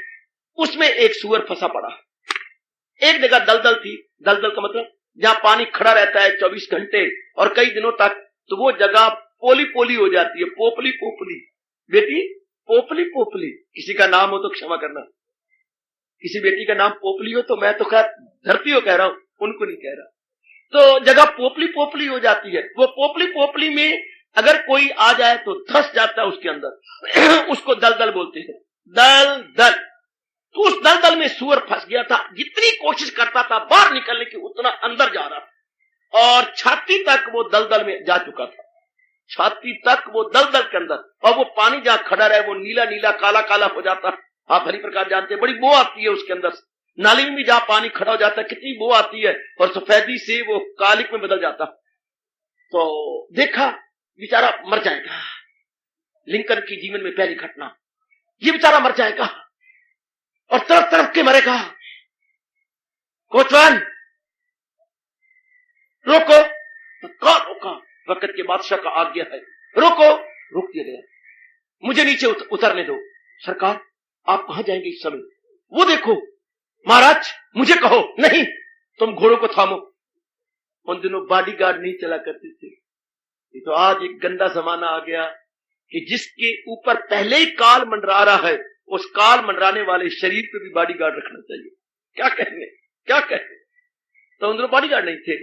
उसमें एक सुअर फंसा पड़ा। एक जगह दलदल थी, दलदल का मतलब जहां पानी खड़ा रहता है 24 घंटे और कई दिनों तक, तो वो जगह पोली पोली हो जाती है। पोपली पोपली बेटी, पोपली पोपली, किसी का नाम हो तो क्षमा करना। किसी बेटी का नाम पोपली हो तो मैं तो खैर धरती हो कह रहा हूं, उनको नहीं कह रहा। तो जगह पोपली पोपली हो जाती है। वो पोपली पोपली में अगर कोई आ जाए तो धस जाता है उसके अंदर उसको दलदल बोलते हैं, दल दल। तो उस दलदल में सुअर फंस गया था। जितनी कोशिश करता था बाहर निकलने की उतना अंदर जा रहा था और छाती तक वो दलदल में जा चुका था, छाती तक वो दलदल के अंदर। और वो पानी जहां खड़ा रहे वो नीला नीला काला काला हो जाता। आप हरि प्रकाश जानते हैं, बड़ी बो आती है उसके अंदर। नाली में भी जहां पानी खड़ा हो जाता है कितनी बो आती है और सफेदी से वो कालिक में बदल जाता। तो देखा बेचारा मर जाएगा। लिंकन की जीवन में पहली घटना, ये बेचारा मर जाएगा और तरफ तरफ के मरेगा। कोचवान रोको, तो कौन रोका? वक्त के बादशाह का आज्ञा है, रोको। रोक दिया गया। मुझे नीचे उतरने दो। सरकार आप कहां जाएंगे इस समय? वो देखो महाराज, मुझे कहो। नहीं, तुम घोड़ों को थामो। उन दिनों बॉडीगार्ड नहीं चला करते थे। ये तो आज एक गंदा जमाना आ गया कि जिसके ऊपर पहले ही काल मंडरा रहा है, उस काल मंडराने वाले शरीर पे भी बॉडीगार्ड रखना चाहिए। क्या कहेंगे, क्या कहेंगे? तो उन दिनों बॉडीगार्ड नहीं थे।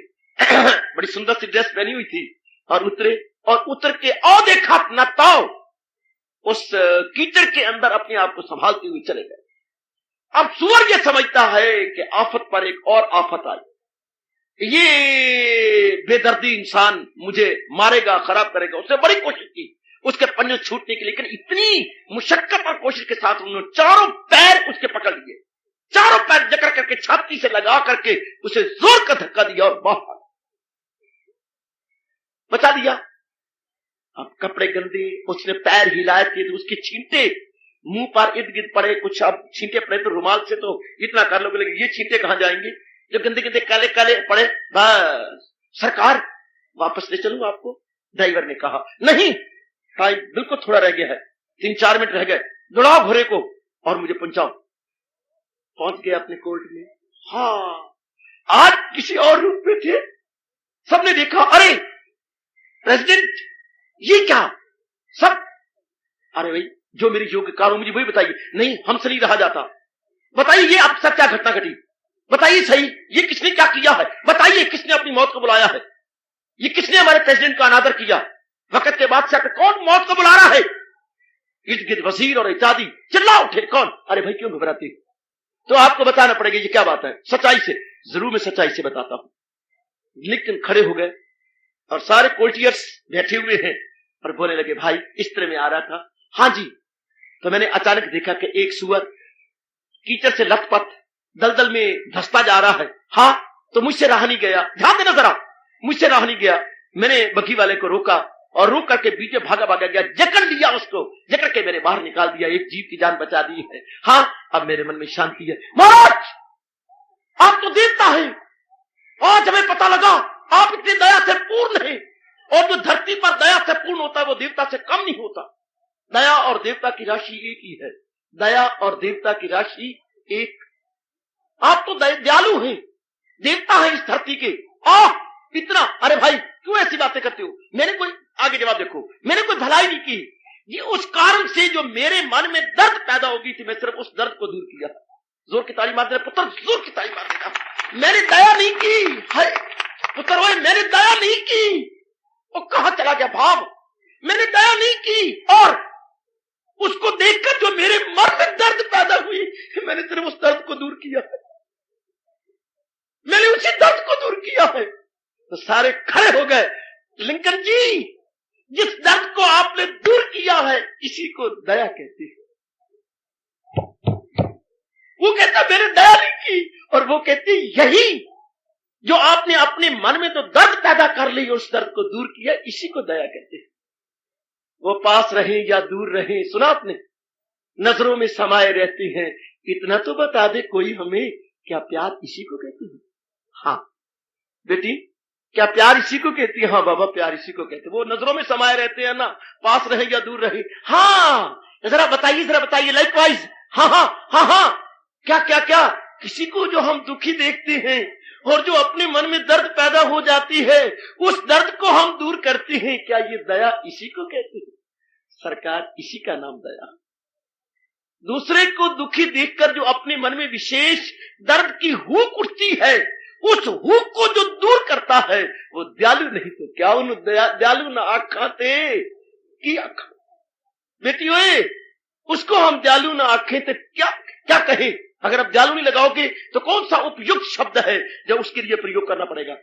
बड़ी सुंदर सी ड्रेस पहनी हुई थी और उतरे, और उतर के और देखा अपना ताव उस कीचड़ के अंदर अपने आप को संभालते हुए चले गए। अब सुअर ये समझता है कि आफत पर एक और आफत आई, ये बेदर्दी इंसान मुझे मारेगा, खराब करेगा। उसने बड़ी कोशिश की उसके पंजे छूटने की, लेकिन इतनी मुशक्कत और कोशिश के साथ उन्होंने चारों पैर उसके पकड़ लिए, चारों पैर जकड़ करके छाती से लगा करके उसे जोर का धक्का दिया और बाहर बचा दिया। अब कपड़े गंदे, उसने पैर हिलाए थे तो उसके छींटे मुंह पर इर्द गिर्द पड़े। कुछ अब छींटे पड़े तो रुमाल से तो इतना कर लोगे, लेकिन ये छींटे कहां जाएंगे जो गंदे गंदे काले काले पड़े। बस सरकार वापस ले चलूं आपको? ड्राइवर ने कहा नहीं, टाइम बिल्कुल थोड़ा रह गया है, 3-4 मिनट रह गए, दौड़ाओ घोड़े को और मुझे पहुंचाओ। पहुंच गए अपने कोर्ट में। हाँ, आज किसी और रूप में थे। सबने देखा, अरे प्रेसिडेंट ये क्या? सब अरे भाई जो मेरी योग्य कार हो मुझे वही बताइए। नहीं, हमसे नहीं रहा जाता। बताइए ये अब सब क्या घटना घटी, बताइए सही, ये किसने क्या किया है? बताइए किसने अपनी मौत को बुलाया है? ये किसने हमारे प्रेसिडेंट का अनादर किया? वक्त के बादशाह पे कौन मौत को बुला रहा है? इर्द गिर्द वजीर और इत्यादि चिल्ला उठे, कौन? अरे भाई क्यों घबराते? तो आपको बताना पड़ेगा ये क्या बात है, सच्चाई से। जरूर मैं सच्चाई से बताता हूं। लेकिन खड़े हो गए और सारे कोर्टियर्स बैठे हुए हैं और बोलने लगे, भाई इस तरह में आ रहा था। हाँ जी, तो मैंने अचानक देखा कि एक सुअर कीचड़ से लथपथ दलदल में धंसता जा रहा है। हाँ, तो मुझसे रहा नहीं गया, ध्यान देना जरा, मुझसे रहा नहीं गया। मैंने बग्घी वाले को रोका और रोक करके बीच में भागा भागा गया, जकड़ लिया उसको, जकड़ के मेरे बाहर निकाल दिया, एक जीव की जान बचा दी है। हाँ, अब मेरे मन में शांति है। महाराज आप तो देवता है, आज हमें पता लगा आप इतनी दया से पूर्ण हैं, और जो धरती पर दया से पूर्ण होता है वो देवता से कम नहीं होता। दया और देवता की राशि एक ही है, दया और देवता की राशि एक। आप तो दयालु हैं, देवता है इस धरती के। इतना, अरे भाई क्यों ऐसी बातें करते हो? मैंने कोई, आगे जवाब देखो, मैंने कोई भलाई नहीं की। ये उस कारण से जो मेरे मन में दर्द पैदा हो गई थी, मैं सिर्फ उस दर्द को दूर किया। जोर की ताली मार देना पुत्र, जोर की ताली मार देना। मैंने दया नहीं की, हाय पुत्र ओए, मैंने दया नहीं की। वो कहां चला गया भाव? मैंने दया नहीं की, और उसको देखकर जो मेरे मन में दर्द पैदा हुई, मैंने सिर्फ उस दर्द को दूर किया है, मैंने उसी दर्द को दूर किया है। तो सारे खड़े हो गए। लिंकन जी, जिस दर्द को आपने दूर किया है इसी को दया कहते हैं। वो कहता मैंने दया नहीं की, और वो कहती यही जो आपने अपने मन में तो दर्द पैदा कर ली, उस दर्द को दूर किया, इसी को दया कहते हैं। वो पास रहे या दूर रहे, सुना आपने, नजरों में समाये रहते हैं। इतना तो बता दे कोई हमें, क्या प्यार इसी को कहते हैं? हाँ बेटी, क्या प्यार इसी को कहती है? हाँ बाबा, प्यार इसी को कहते हैं। वो नजरों में समाये रहते हैं ना, पास रहे या दूर रहे। हाँ जरा बताइए लाइकवाइज। हाँ हाँ हाँ हाँ, क्या क्या क्या? किसी को जो हम दुखी देखते हैं और जो अपने मन में दर्द पैदा हो जाती है, उस दर्द को हम दूर करते हैं, क्या ये दया इसी को कहते हैं? सरकार, इसी का नाम दया। दूसरे को दुखी देखकर जो अपने मन में विशेष दर्द की हुक उठती है, उस हुक को जो दूर करता है वो दयालु नहीं तो क्या। उन दयालु न आखा थे कि आखा बेटियों, उसको हम दयालु न आखे तो क्या क्या कहें। अगर आप दयालु नहीं लगाओगे तो कौन सा उपयुक्त शब्द है जो उसके लिए प्रयोग करना पड़ेगा।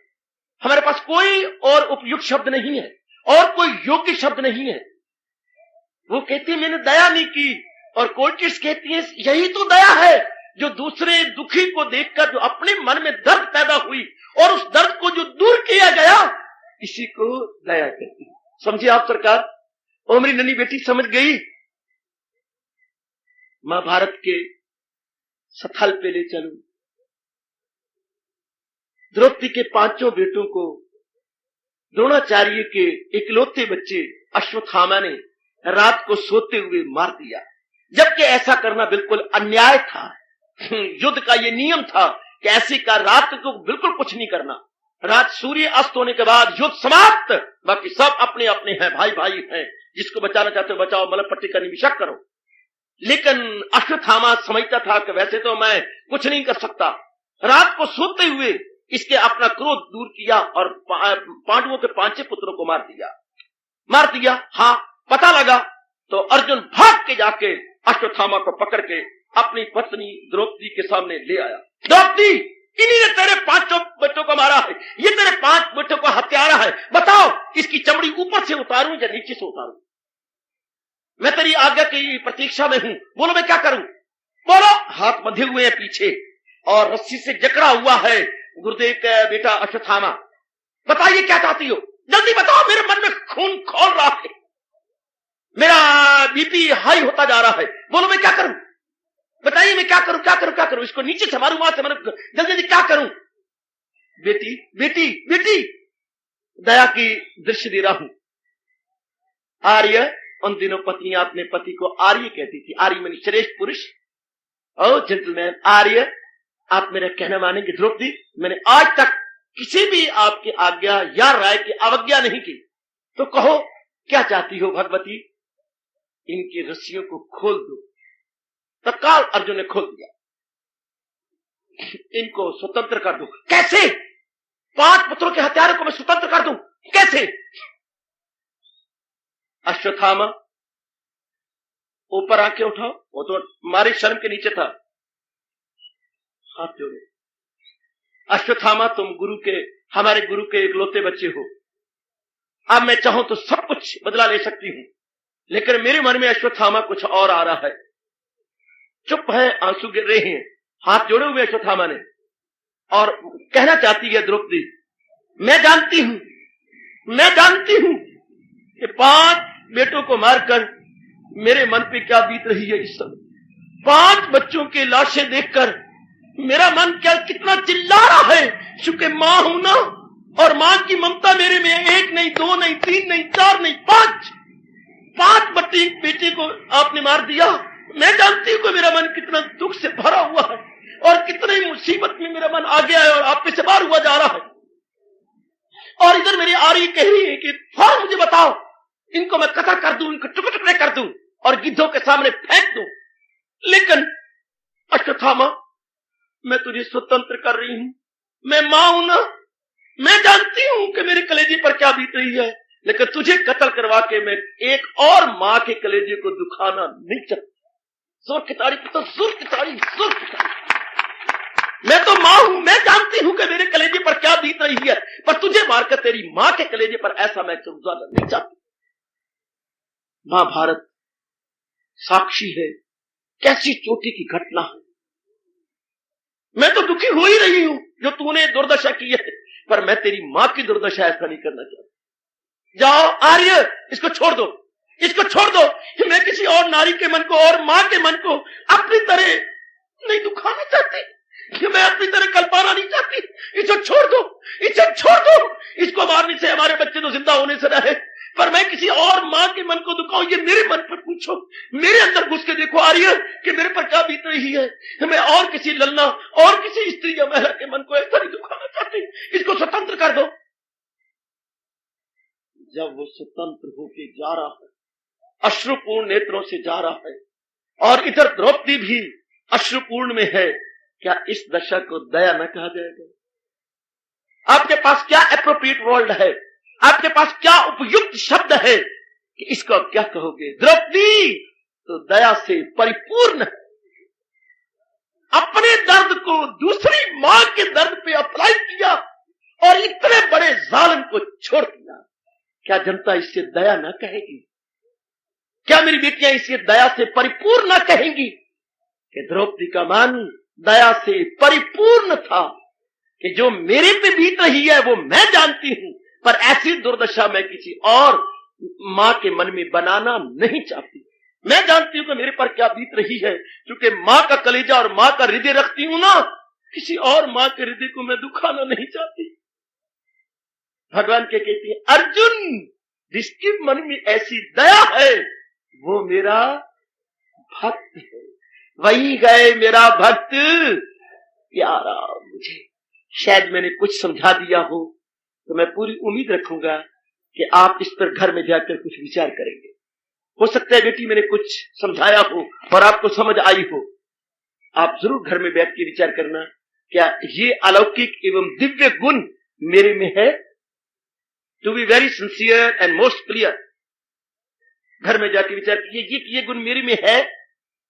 हमारे पास कोई और उपयुक्त शब्द नहीं है और कोई योग्य शब्द नहीं है। वो कहती है मैंने दया नहीं की, और कोर्टिस कहती है यही तो दया है, जो दूसरे दुखी को देखकर जो अपने मन में दर्द पैदा हुई और उस दर्द को जो दूर किया गया, इसी को दया कहती है। समझिए आप सरकार। और मेरी नन्ही बेटी समझ गई। महाभारत के स्थल पे ले चलूं। द्रौपदी के 5 बेटों को द्रोणाचार्य के इकलौते बच्चे अश्वत्थामा ने रात को सोते हुए मार दिया, जबकि ऐसा करना बिल्कुल अन्याय था। युद्ध का यह नियम था कि ऐसी का रात को बिल्कुल कुछ नहीं करना। रात सूर्य अस्त होने के बाद युद्ध समाप्त, बाकी सब अपने अपने हैं, भाई भाई हैं। जिसको बचाना चाहते हो बचाओ, मतलब पट्टी करने में शक करो। लेकिन अश्वत्थामा समझता था कि वैसे तो मैं कुछ नहीं कर सकता। रात को सोते हुए इसके अपना क्रोध दूर किया और पांडवों के 5 पुत्रों को मार दिया। हाँ, पता लगा तो अर्जुन भाग के जाके अश्वत्थामा को पकड़ के अपनी पत्नी द्रौपदी के सामने ले आया। द्रौपदी, इन्हीं ने तेरे 5 बेटों को मारा है, ये तेरे 5 बेटों को हत्यारा है। बताओ इसकी चमड़ी ऊपर से उतारूं या नीचे से उतारूं? मैं तेरी आज्ञा की प्रतीक्षा में हूं, बोलो मैं क्या करूं? बोलो। हाथ बंधे हुए हैं पीछे और रस्सी से जकड़ा हुआ है गुरुदेव का बेटा अश्वत्थामा। बताइए क्या चाहती हो, जल्दी बताओ। मेरे मन में खून खौल रहा है, मेरा बीपी हाई होता जा रहा है। बोलो मैं क्या करूं? बताइए मैं क्या करूं, क्या करूं, क्या करूं? इसको नीचे से मारूं, वहां से मारूं, जल्दी जल्दी क्या करूं? बेटी बेटी बेटी, दया की दृश्य दे रहा हूं। आर्य, उन दिनों पत्नी अपने पति को आर्य कहती थी। आर्य मानी श्रेष्ठ पुरुष। ओ जेंटलमैन, आर्य, आप मेरा कहना मानेंगे? द्रौपदी, मैंने आज तक किसी भी आपकी आज्ञा या राय की अवज्ञा नहीं की, तो कहो क्या चाहती हो भगवती? इनकी रस्सियों को खोल दो। तत्काल अर्जुन ने खोल दिया। इनको स्वतंत्र कर दो। कैसे? 5 पुत्रों के हत्यारों को मैं स्वतंत्र कर दूं? कैसे? अश्वत्थामा, ऊपर आंखें उठाओ। वो तो हमारी शर्म के नीचे था। हाथ जोड़े। अश्वत्थामा, तुम हमारे गुरु के इकलौते बच्चे हो। अब मैं चाहूं तो सब कुछ बदला ले सकती हूं, लेकिन मेरे मन में अश्वत्थामा कुछ और आ रहा है। चुप है, आंसू गिर रहे हैं। हाथ जोड़े हुए अश्वत्थामा ने और कहना चाहती है द्रौपदी, मैं जानती हूं कि 5 बेटों को मारकर मेरे मन पे क्या बीत रही है इस समय। 5 बच्चों के लाशें देखकर मेरा मन कितना चिल्ला रहा है। चूंकि मां हूं ना, और मां की ममता मेरे में 1 नहीं, 2 नहीं, 3 नहीं, 4 नहीं, 5 बेटे को आपने मार दिया। मैं जानती हूं कि मेरा मन कितना दुख से भरा हुआ है और कितनी मुसीबत में मेरा मन आ गया है और आप पे से बाहर हुआ जा रहा है। और इधर मेरी आर्य कह रही है कि फौरन मुझे बताओ, इनको मैं कतल कर दूं, इनको टुकड़े टुकड़े कर दूं और गिद्धों के सामने फेंक दूं। लेकिन अश्वत्थामा, मैं तुझे स्वतंत्र कर रही हूं। मैं मां हूं ना, मैं जानती हूं कि मेरे कलेजे पर क्या बीत रही है, लेकिन तुझे कत्ल करवा के मैं एक और मां के कलेजे को दुखाना नहीं चाहती। जोर की तारीफ तो जोर की तारीफ। मैं तो मां हूं, मैं जानती हूं कि मेरे कलेजे पर क्या बीत रही है, पर तुझे मारकर तेरी मां के कलेजे पर ऐसा मैं गुजारना नहीं चाहती। महाभारत साक्षी है कैसी चोटी की घटना है। मैं तो दुखी हो ही रही हूं जो तूने दुर्दशा की है, पर मैं तेरी मां की दुर्दशा ऐसा नहीं करना चाहती। जाओ आर्य, इसको छोड़ दो। मैं किसी और नारी के मन को और मां के मन को अपनी तरह नहीं दुखाना चाहती, मैं अपनी तरह कल्पना नहीं चाहती। इसे छोड़ दो। इसको मारने से हमारे बच्चे तो जिंदा होने से रहे, पर मैं किसी और मां के मन को दुखाऊं, ये मेरे मन पर पूछो। मेरे अंदर घुस के देखो आर्य कि मेरे पर क्या बीत रही है। मैं और किसी लल्ला और किसी स्त्री या महिला के मन को ऐसा नहीं दुखाना चाहती। इसको स्वतंत्र कर दो। जब वो स्वतंत्र होके जा रहा है, अश्रुपूर्ण नेत्रों से जा रहा है, और इधर द्रौपदी भी अश्रुपूर्ण में है, क्या इस दशा को दया न कहा जाएगा? आपके पास क्या एप्रोप्रिएट वर्ड है, आपके पास क्या उपयुक्त शब्द है कि इसको आप क्या कहोगे? द्रौपदी तो दया से परिपूर्ण है, अपने दर्द को दूसरी मां के दर्द पे अप्लाई किया और इतने बड़े जालिम को छोड़ दिया। क्या जनता इससे दया न कहेगी? क्या मेरी बेटियां इससे दया से परिपूर्ण न कहेंगी कि द्रौपदी का मन दया से परिपूर्ण था कि जो मेरे पे बीत रही है वो मैं जानती हूं, पर ऐसी दुर्दशा मैं किसी और मां के मन में बनाना नहीं चाहती। मैं जानती हूं कि मेरे पर क्या बीत रही है, क्योंकि मां का कलेजा और मां का हृदय रखती हूं ना, किसी और मां के हृदय को मैं दुखाना नहीं चाहती। भगवान के कहती है, अर्जुन जिसके मन में ऐसी दया है वो मेरा भक्त है। वही गए मेरा भक्त प्यारा मुझे। शायद मैंने कुछ समझा दिया हो, तो मैं पूरी उम्मीद रखूंगा कि आप इस पर घर में जाकर कुछ विचार करेंगे। हो सकता है बेटी मैंने कुछ समझाया हो और आपको समझ आई हो। आप जरूर घर में बैठ के विचार करना, क्या ये अलौकिक एवं दिव्य गुण मेरे में है? To be very sincere and most clear, घर में जाके विचार कीजिए ये गुण मेरे में है,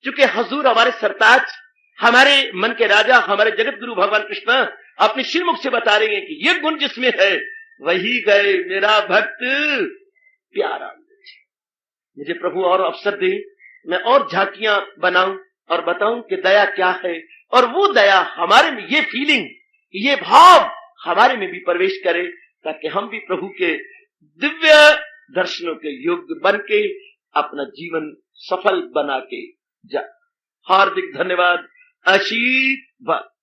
क्योंकि हजूर हमारे सरताज, हमारे मन के राजा, हमारे जगत गुरु भगवान कृष्ण अपने श्रीमुख से बता रहे हैं कि ये गुण जिसमें है वही गए मेरा भक्त प्यारा। मुझे प्रभु और अवसर दे, मैं और झांकियां बनाऊं और बताऊं कि दया क्या है, और वो दया हमारे में, ये फीलिंग, ये भाव हमारे में भी प्रवेश करे, ताकि हम भी प्रभु के दिव्य दर्शनों के योग्य बन के अपना जीवन सफल बना के जा। हार्दिक धन्यवाद। आशीर्वाद।